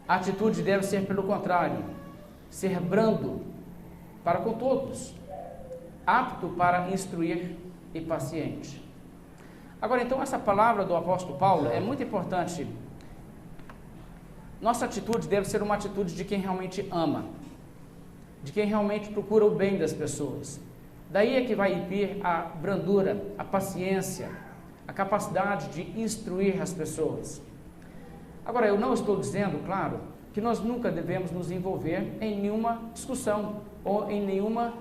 A atitude deve ser pelo contrário, ser brando para com todos, apto para instruir e paciente. Agora, então, essa palavra do apóstolo Paulo é muito importante. Nossa atitude deve ser uma atitude de quem realmente ama, de quem realmente procura o bem das pessoas. Daí é que vai vir a brandura, a paciência, a capacidade de instruir as pessoas. Agora, eu não estou dizendo, claro, que nós nunca devemos nos envolver em nenhuma discussão ou em nenhuma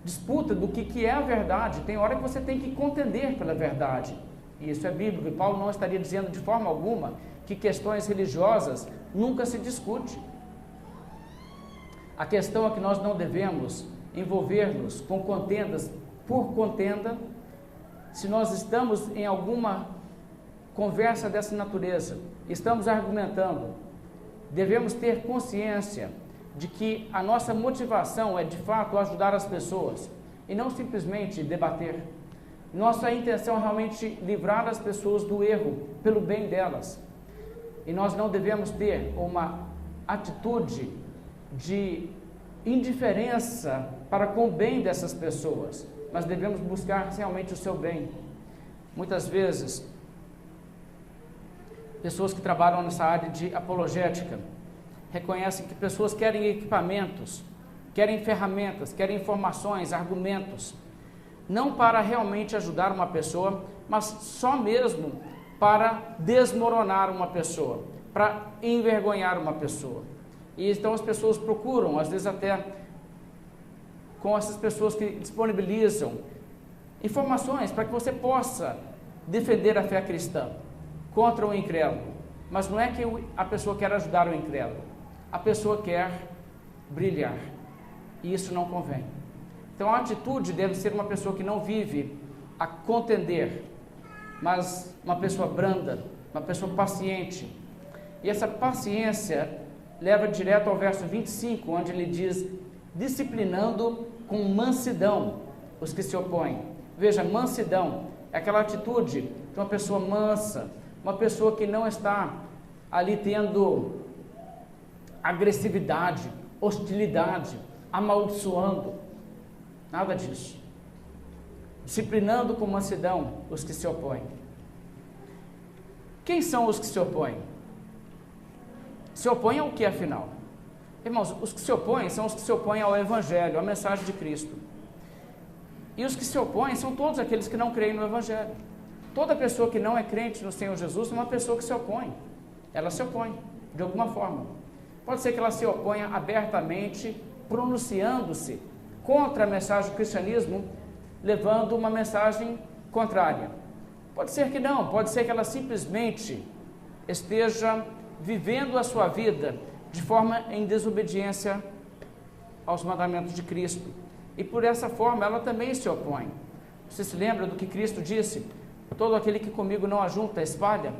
disputa do que é a verdade. Tem hora que você tem que contender pela verdade. E isso é bíblico. E Paulo não estaria dizendo de forma alguma que questões religiosas nunca se discute. A questão é que nós não devemos envolver-nos com contendas por contenda. Se nós estamos em alguma conversa dessa natureza, estamos argumentando, devemos ter consciência de que a nossa motivação é de fato ajudar as pessoas e não simplesmente debater. Nossa intenção é realmente livrar as pessoas do erro pelo bem delas. E nós não devemos ter uma atitude de indiferença para com o bem dessas pessoas, mas devemos buscar realmente o seu bem. Muitas vezes, pessoas que trabalham nessa área de apologética reconhecem que pessoas querem equipamentos, querem ferramentas, querem informações, argumentos, não para realmente ajudar uma pessoa, mas só mesmo para desmoronar uma pessoa, para envergonhar uma pessoa. E então as pessoas procuram, às vezes até com essas pessoas que disponibilizam informações para que você possa defender a fé cristã. contra o incrédulo. Mas não é que a pessoa quer ajudar o incrédulo, a pessoa quer brilhar, e isso não convém. Então a atitude deve ser uma pessoa que não vive a contender, mas uma pessoa branda, uma pessoa paciente. E essa paciência leva direto ao verso 25, onde ele diz: disciplinando com mansidão os que se opõem. Veja, mansidão é aquela atitude de uma pessoa mansa, uma pessoa que não está ali tendo agressividade, hostilidade, amaldiçoando, nada disso. Disciplinando com mansidão os que se opõem. Quem são os que se opõem? Se opõem ao que, afinal? Irmãos, os que se opõem são os que se opõem ao Evangelho, à mensagem de Cristo. E os que se opõem são todos aqueles que não creem no Evangelho. Toda pessoa que não é crente no Senhor Jesus é uma pessoa que se opõe. Ela se opõe, de alguma forma. Pode ser que ela se oponha abertamente, pronunciando-se contra a mensagem do cristianismo, levando uma mensagem contrária. Pode ser que não, pode ser que ela simplesmente esteja vivendo a sua vida de forma em desobediência aos mandamentos de Cristo. E por essa forma ela também se opõe. Você se lembra do que Cristo disse? Todo aquele que comigo não ajunta, espalha.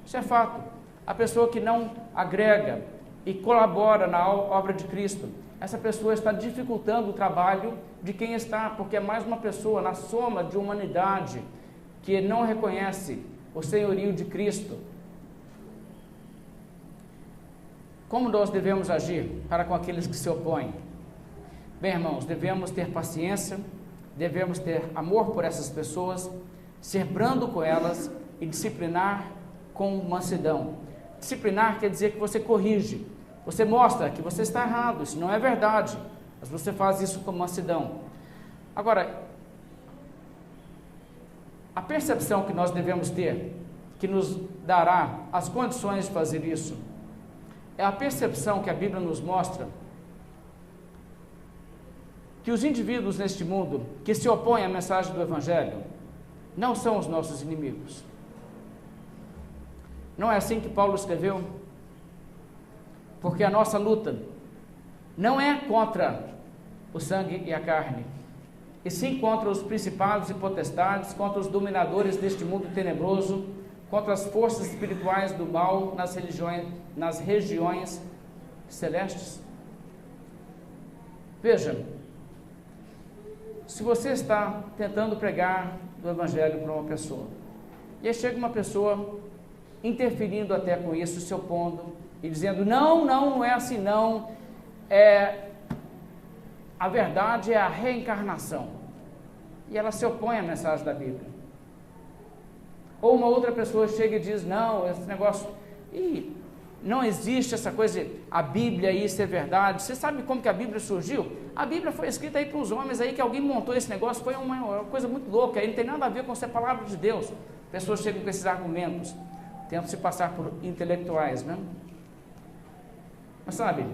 Isso é fato. A pessoa que não agrega e colabora na obra de Cristo, essa pessoa está dificultando o trabalho de quem está, porque é mais uma pessoa na soma de humanidade que não reconhece o senhorio de Cristo. Como nós devemos agir para com aqueles que se opõem? Bem, irmãos, devemos ter paciência, devemos ter amor por essas pessoas, ser brando com elas e disciplinar com mansidão. Disciplinar quer dizer que você corrige, você mostra que você está errado, isso não é verdade, mas você faz isso com mansidão. Agora, a percepção que nós devemos ter, que nos dará as condições de fazer isso, é a percepção que a Bíblia nos mostra que os indivíduos neste mundo que se opõem à mensagem do Evangelho não são os nossos inimigos. Não é assim que Paulo escreveu? Porque a nossa luta não é contra o sangue e a carne, e sim contra os principados e potestades, contra os dominadores deste mundo tenebroso, contra as forças espirituais do mal nas regiões celestes. Veja, se você está tentando pregar do Evangelho para uma pessoa, e aí chega uma pessoa interferindo até com isso, se opondo, e dizendo, não é assim não, a verdade é a reencarnação, e ela se opõe à mensagem da Bíblia. Ou uma outra pessoa chega e diz, não, esse negócio, não existe essa coisa, a Bíblia, isso é verdade. Você sabe como que a Bíblia surgiu? A Bíblia foi escrita aí para os homens aí, que alguém montou esse negócio, foi uma coisa muito louca, aí não tem nada a ver com essa palavra de Deus. Pessoas chegam com esses argumentos, tentam se passar por intelectuais, né? Mas sabe,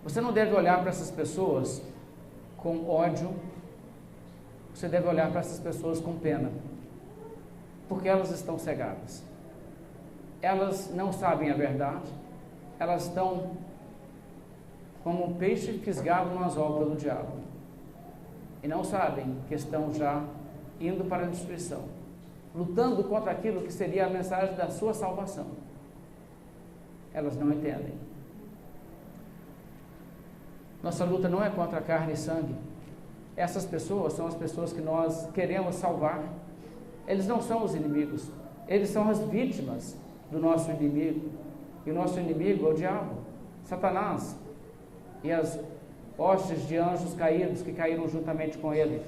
você não deve olhar para essas pessoas com ódio, você deve olhar para essas pessoas com pena, porque elas estão cegadas. Elas não sabem a verdade, elas estão como um peixe fisgado no anzol pelo diabo, e não sabem que estão já indo para a destruição, lutando contra aquilo que seria a mensagem da sua salvação. Elas não entendem. Nossa luta não é contra carne e sangue. Essas pessoas são as pessoas que nós queremos salvar. Eles não são os inimigos, eles são as vítimas do nosso inimigo, e o nosso inimigo é o diabo, Satanás, e as hostes de anjos caídos que caíram juntamente com ele.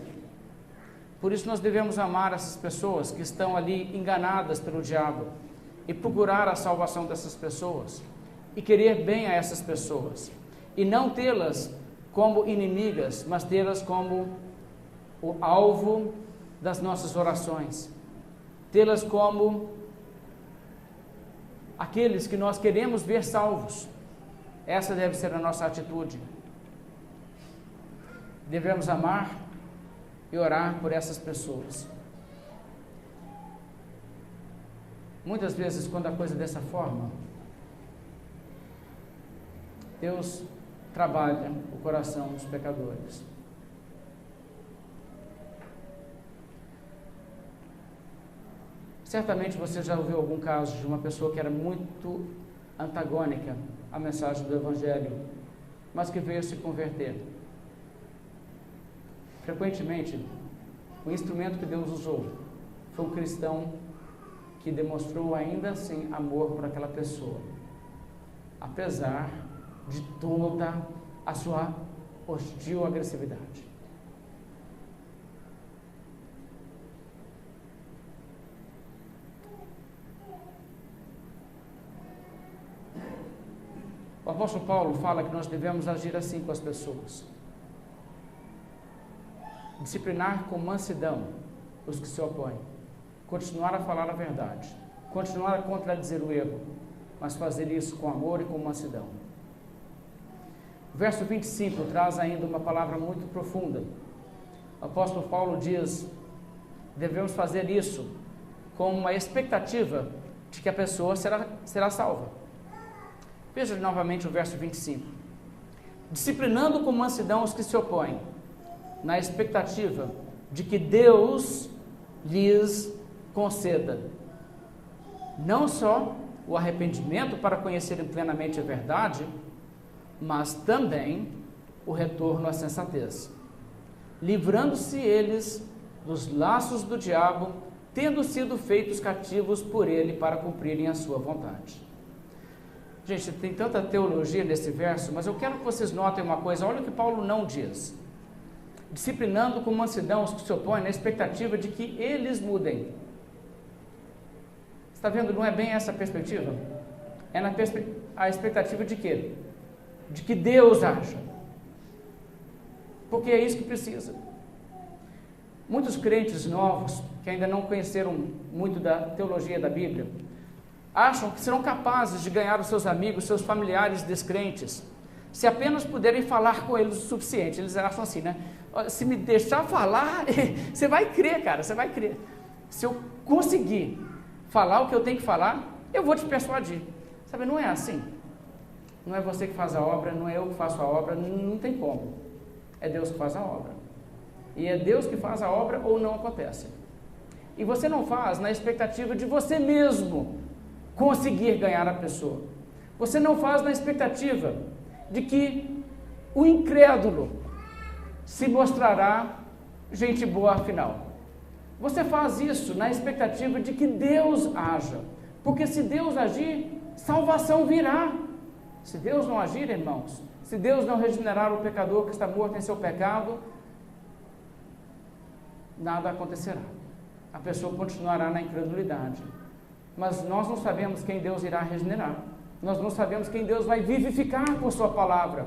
Por isso nós devemos amar essas pessoas que estão ali enganadas pelo diabo, e procurar a salvação dessas pessoas, e querer bem a essas pessoas, e não tê-las como inimigas, mas tê-las como o alvo das nossas orações, tê-las como aqueles que nós queremos ver salvos. Essa deve ser a nossa atitude. Devemos amar e orar por essas pessoas. Muitas vezes, quando a coisa é dessa forma, Deus trabalha o coração dos pecadores. Certamente você já ouviu algum caso de uma pessoa que era muito antagônica à mensagem do Evangelho, mas que veio se converter. Frequentemente, o instrumento que Deus usou foi um cristão que demonstrou ainda assim amor por aquela pessoa, apesar de toda a sua hostil agressividade. O apóstolo Paulo fala que nós devemos agir assim com as pessoas. Disciplinar com mansidão os que se opõem. Continuar a falar a verdade. Continuar a contradizer o erro. Mas fazer isso com amor e com mansidão. O verso 25 traz ainda uma palavra muito profunda. O apóstolo Paulo diz: devemos fazer isso com uma expectativa de que a pessoa será salva. Veja novamente o verso 25. Disciplinando com mansidão os que se opõem, na expectativa de que Deus lhes conceda não só o arrependimento para conhecerem plenamente a verdade, mas também o retorno à sensatez, livrando-se eles dos laços do diabo, tendo sido feitos cativos por ele para cumprirem a sua vontade. Gente, tem tanta teologia nesse verso, mas eu quero que vocês notem uma coisa. Olha o que Paulo não diz. Disciplinando com mansidão os que se opõem, na expectativa de que eles mudem. Está vendo? Não é bem essa a perspectiva? É a expectativa de quê? De que Deus haja. Porque é isso que precisa. Muitos crentes novos, que ainda não conheceram muito da teologia da Bíblia, acham que serão capazes de ganhar os seus amigos, seus familiares descrentes, se apenas puderem falar com eles o suficiente. Eles acham assim, né? Se me deixar falar, você vai crer, cara, você vai crer. Se eu conseguir falar o que eu tenho que falar, eu vou te persuadir. Sabe, não é assim. Não é você que faz a obra, não é eu que faço a obra, não tem como. É Deus que faz a obra. E é Deus que faz a obra ou não acontece. E você não faz na expectativa de você mesmo conseguir ganhar a pessoa. Você não faz na expectativa de que o incrédulo se mostrará gente boa afinal. Você faz isso na expectativa de que Deus haja. Porque se Deus agir, salvação virá. Se Deus não agir, irmãos, se Deus não regenerar o pecador que está morto em seu pecado, nada acontecerá. A pessoa continuará na incredulidade. Mas nós não sabemos quem Deus irá regenerar. Nós não sabemos quem Deus vai vivificar por sua palavra.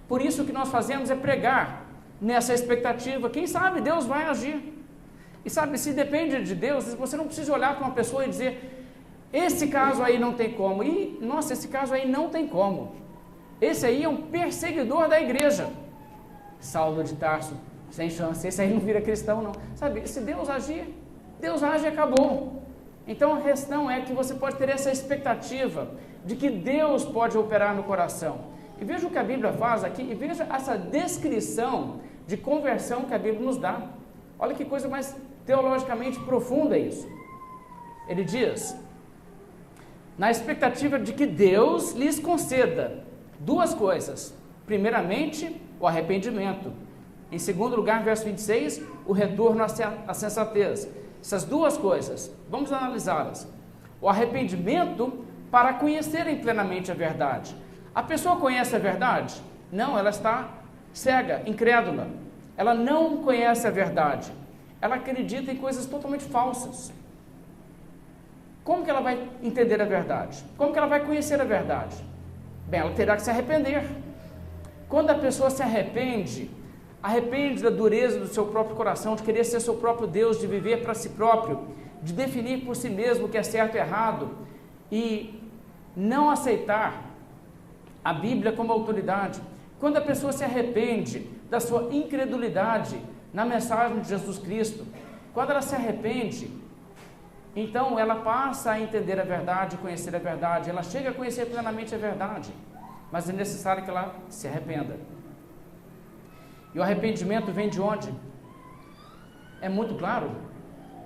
Por isso o que nós fazemos é pregar nessa expectativa. Quem sabe Deus vai agir. E sabe, se depende de Deus, você não precisa olhar para uma pessoa e dizer: esse caso aí não tem como. E, nossa, esse caso aí não tem como. Esse aí é um perseguidor da igreja. Saulo de Tarso, sem chance. Esse aí não vira cristão, não. Sabe, se Deus agir, Deus age e acabou. Então a questão é que você pode ter essa expectativa de que Deus pode operar no coração. E veja o que a Bíblia faz aqui, e veja essa descrição de conversão que a Bíblia nos dá. Olha que coisa mais teologicamente profunda isso. Ele diz: na expectativa de que Deus lhes conceda duas coisas. Primeiramente, o arrependimento. Em segundo lugar, verso 26, o retorno à sensatez. Essas duas coisas, vamos analisá-las. O arrependimento para conhecerem plenamente a verdade. A pessoa conhece a verdade? Não, ela está cega, incrédula. Ela não conhece a verdade. Ela acredita em coisas totalmente falsas. Como que ela vai entender a verdade? Como que ela vai conhecer a verdade? Bem, ela terá que se arrepender. Quando a pessoa se arrepende da dureza do seu próprio coração, de querer ser seu próprio Deus, de viver para si próprio, de definir por si mesmo o que é certo e errado, e não aceitar a Bíblia como autoridade. Quando a pessoa se arrepende da sua incredulidade na mensagem de Jesus Cristo, quando ela se arrepende então ela passa a entender a verdade, conhecer a verdade, ela chega a conhecer plenamente a verdade, mas é necessário que ela se arrependa. E o arrependimento vem de onde? É muito claro,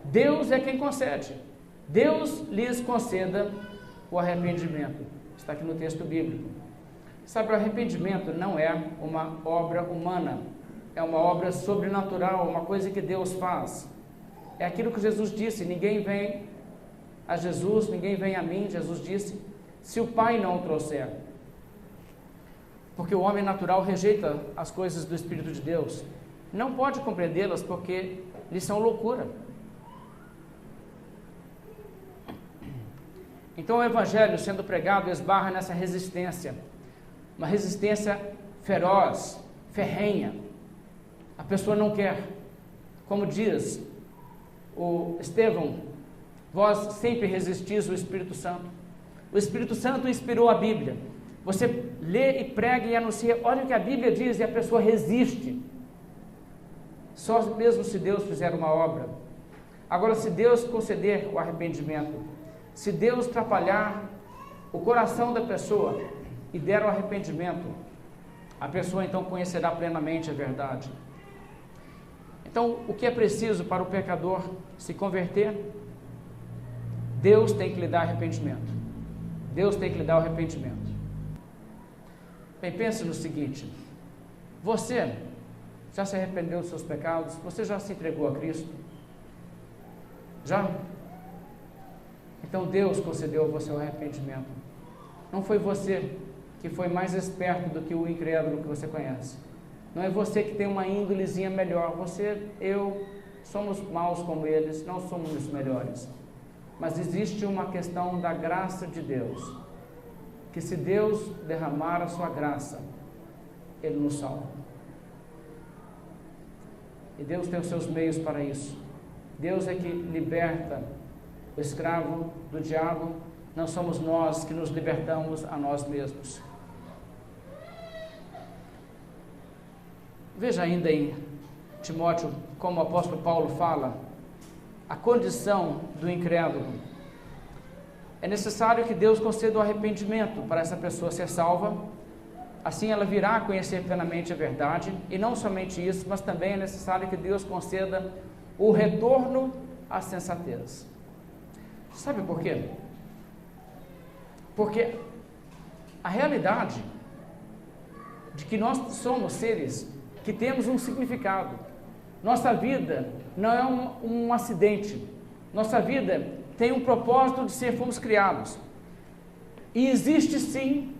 Deus é quem concede, Deus lhes conceda o arrependimento, está aqui no texto bíblico. Sabe, o arrependimento não é uma obra humana, é uma obra sobrenatural, uma coisa que Deus faz. É aquilo que Jesus disse, ninguém vem a Jesus, ninguém vem a mim, Jesus disse, se o Pai não o trouxer. Porque o homem natural rejeita as coisas do Espírito de Deus, não pode compreendê-las porque lhes são loucura. Então o Evangelho sendo pregado esbarra nessa resistência, uma resistência feroz, ferrenha. A pessoa não quer, como diz o Estevão, vós sempre resistis ao Espírito Santo. O Espírito Santo inspirou a Bíblia. Você lê e prega e anuncia, olha o que a Bíblia diz, e a pessoa resiste. Só mesmo se Deus fizer uma obra. Agora, se Deus conceder o arrependimento, se Deus atrapalhar o coração da pessoa e der o arrependimento, a pessoa então conhecerá plenamente a verdade. Então, o que é preciso para o pecador se converter? Deus tem que lhe dar arrependimento. Deus tem que lhe dar o arrependimento. Bem, pense no seguinte, você já se arrependeu dos seus pecados? Você já se entregou a Cristo? Já? Então Deus concedeu a você o arrependimento. Não foi você que foi mais esperto do que o incrédulo que você conhece. Não é você que tem uma índolezinha melhor. Você, eu, somos maus como eles, não somos melhores. Mas existe uma questão da graça de Deus, que se Deus derramar a sua graça, Ele nos salva. E Deus tem os seus meios para isso. Deus é que liberta o escravo do diabo, não somos nós que nos libertamos a nós mesmos. Veja ainda em Timóteo, como o apóstolo Paulo fala, a condição do incrédulo. É necessário que Deus conceda o arrependimento para essa pessoa ser salva, assim ela virá a conhecer plenamente a verdade, e não somente isso, mas também é necessário que Deus conceda o retorno à sensatez. Sabe por quê? Porque a realidade de que nós somos seres que temos um significado. Nossa vida não é um acidente. Nossa vida tem um propósito de ser, fomos criados. E existe sim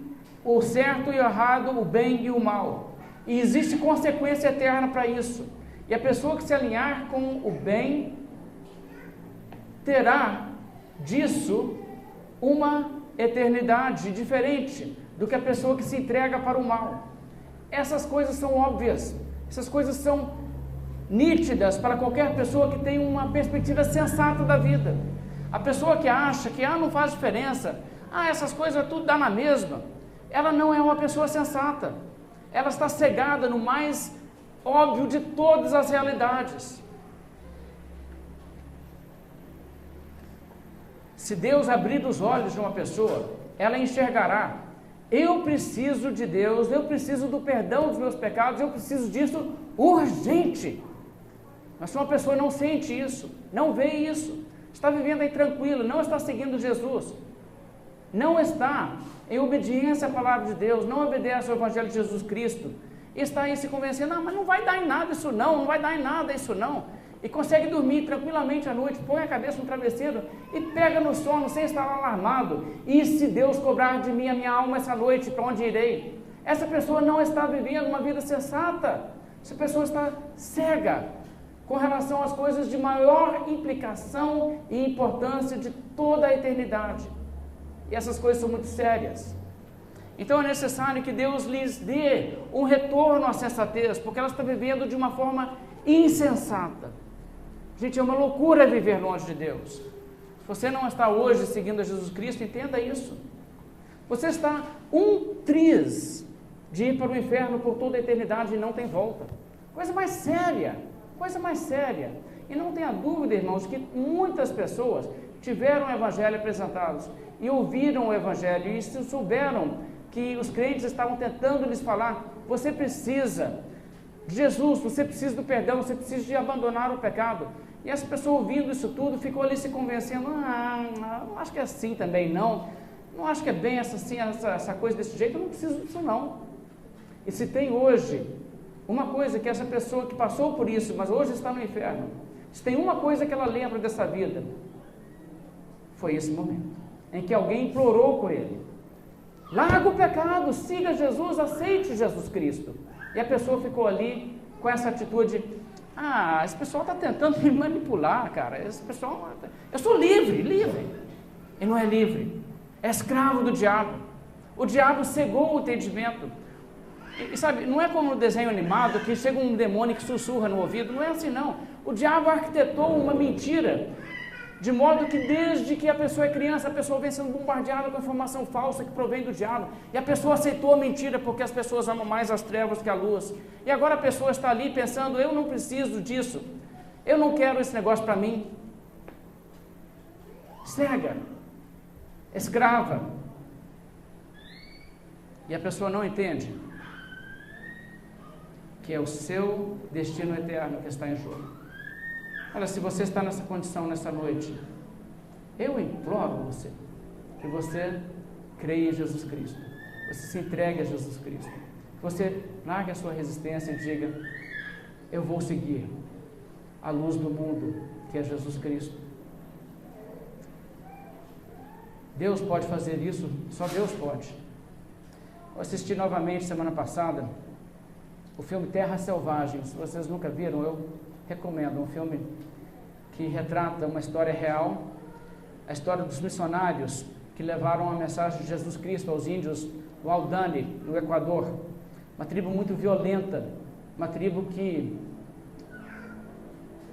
o certo e o errado, o bem e o mal. E existe consequência eterna para isso. E a pessoa que se alinhar com o bem terá disso uma eternidade diferente do que a pessoa que se entrega para o mal. Essas coisas são óbvias, essas coisas são nítidas para qualquer pessoa que tem uma perspectiva sensata da vida. A pessoa que acha que não faz diferença, essas coisas tudo dá na mesma, ela não é uma pessoa sensata, ela está cegada no mais óbvio de todas as realidades. Se Deus abrir os olhos de uma pessoa, ela enxergará, eu preciso de Deus, eu preciso do perdão dos meus pecados, eu preciso disso urgente. Mas se uma pessoa não sente isso, não vê isso, está vivendo aí tranquilo, não está seguindo Jesus, não está em obediência à palavra de Deus, não obedece ao Evangelho de Jesus Cristo, está aí se convencendo, mas não vai dar em nada isso não vai dar em nada isso não, e consegue dormir tranquilamente à noite, põe a cabeça no travesseiro e pega no sono sem estar alarmado. E se Deus cobrar de mim a minha alma essa noite, para onde irei? Essa pessoa não está vivendo uma vida sensata, essa pessoa está cega com relação às coisas de maior implicação e importância de toda a eternidade. E essas coisas são muito sérias. Então é necessário que Deus lhes dê um retorno à sensatez, porque elas estão vivendo de uma forma insensata. Gente, é uma loucura viver longe de Deus. Se você não está hoje seguindo a Jesus Cristo, entenda isso. Você está um triz de ir para o inferno por toda a eternidade e não tem volta. Coisa mais séria, coisa mais séria. E não tenha dúvida, irmãos, que muitas pessoas tiveram o Evangelho apresentados e ouviram o Evangelho e souberam que os crentes estavam tentando lhes falar: você precisa de Jesus, você precisa do perdão, você precisa de abandonar o pecado. E essa pessoa, ouvindo isso tudo, ficou ali se convencendo: não acho que é assim também não acho que é bem essa coisa desse jeito, eu não preciso disso não. E se tem hoje uma coisa que essa pessoa que passou por isso, mas hoje está no inferno, se tem uma coisa que ela lembra dessa vida, foi esse momento em que alguém implorou por ele: larga o pecado, siga Jesus, aceite Jesus Cristo. E a pessoa ficou ali com essa atitude: esse pessoal está tentando me manipular, cara, esse pessoal, eu sou livre, e não é livre, é escravo do diabo. O diabo cegou o entendimento. E sabe, não é como no desenho animado que chega um demônio que sussurra no ouvido, não é assim não. O diabo arquitetou uma mentira, de modo que desde que a pessoa é criança, a pessoa vem sendo bombardeada com informação falsa que provém do diabo, e a pessoa aceitou a mentira porque as pessoas amam mais as trevas que a luz, e agora a pessoa está ali pensando: eu não preciso disso, eu não quero esse negócio para mim. Cega, escrava, e a pessoa não entende que é o seu destino eterno que está em jogo. Olha, se você está nessa condição nessa noite, eu imploro você que você creia em Jesus Cristo, você se entregue a Jesus Cristo, que você largue a sua resistência e diga: eu vou seguir a luz do mundo, que é Jesus Cristo. Deus pode fazer isso, só Deus pode. Eu assisti novamente semana passada o filme Terra Selvagem. Se vocês nunca viram, eu recomendo. Um filme que retrata uma história real, a história dos missionários que levaram a mensagem de Jesus Cristo aos índios do Aldani, no Equador, uma tribo muito violenta, uma tribo que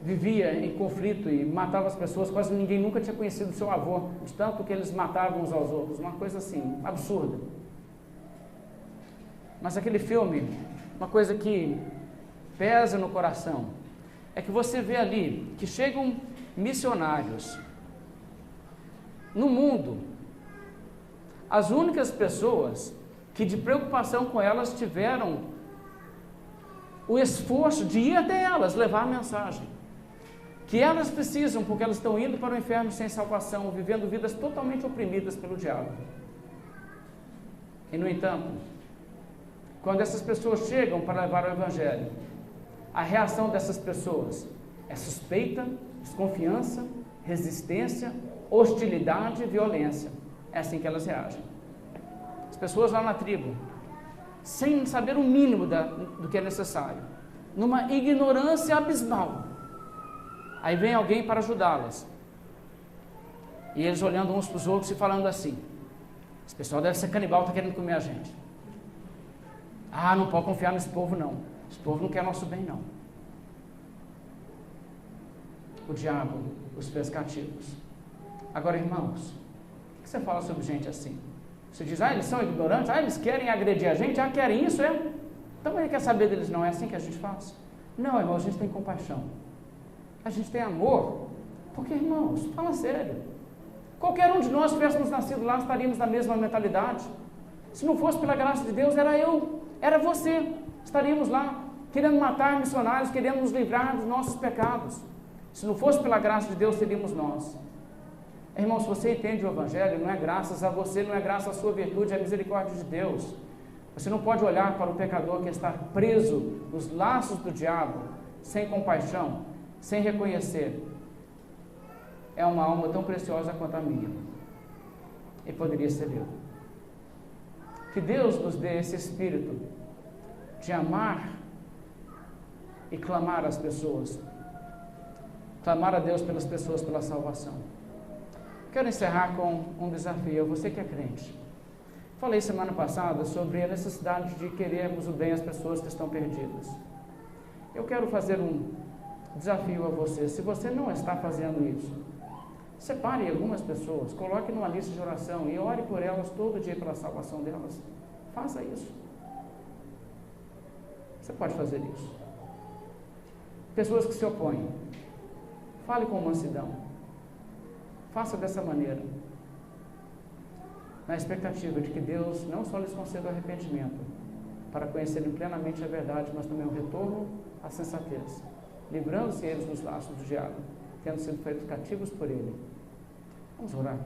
vivia em conflito e matava as pessoas. Quase ninguém nunca tinha conhecido seu avô, de tanto que eles matavam uns aos outros, uma coisa assim, absurda. Mas aquele filme, uma coisa que pesa no coração, é que você vê ali que chegam missionários no mundo, as únicas pessoas que de preocupação com elas tiveram o esforço de ir até elas, levar a mensagem que elas precisam, porque elas estão indo para o inferno sem salvação, vivendo vidas totalmente oprimidas pelo diabo. E no entanto, quando essas pessoas chegam para levar o Evangelho, a reação dessas pessoas é suspeita, desconfiança, resistência, hostilidade e violência. É assim que elas reagem. As pessoas lá na tribo, sem saber o mínimo do que é necessário, numa ignorância abismal, aí vem alguém para ajudá-las, e eles olhando uns para os outros e falando assim: esse pessoal deve ser canibal, está querendo comer a gente. Não pode confiar nesse povo não, esse povo não quer nosso bem não. O diabo os fez cativos. Agora, irmãos, o que você fala sobre gente assim? Você diz: eles são ignorantes, eles querem agredir a gente, querem isso, então ele quer saber deles. Não é assim que a gente faz? Não, irmão, a gente tem compaixão, a gente tem amor, porque, irmãos, fala sério, qualquer um de nós tivéssemos nascido lá, estaríamos na mesma mentalidade. Se não fosse pela graça de Deus, era eu, era você, estaríamos lá, querendo matar missionários, querendo nos livrar dos nossos pecados. Se não fosse pela graça de Deus, seríamos nós. Irmão, se você entende o Evangelho, não é graças a você, não é graças à sua virtude, é a misericórdia de Deus. Você não pode olhar para o pecador que está preso nos laços do diabo, sem compaixão, sem reconhecer: é uma alma tão preciosa quanto a minha, e poderia ser eu. Que Deus nos dê esse espírito de amar e clamar às pessoas, clamar a Deus pelas pessoas, pela salvação. Quero encerrar com um desafio. Você que é crente, falei semana passada sobre a necessidade de querermos o bem às pessoas que estão perdidas. Eu quero fazer um desafio a você. Se você não está fazendo isso, separe algumas pessoas, coloque numa lista de oração e ore por elas todo dia pela salvação delas. Faça isso. Você pode fazer isso. Pessoas que se opõem, fale com mansidão. Faça dessa maneira, na expectativa de que Deus não só lhes conceda o arrependimento, para conhecerem plenamente a verdade, mas também o retorno à sensatez, livrando-se eles dos laços do diabo, tendo sido feitos cativos por ele. Vamos orar.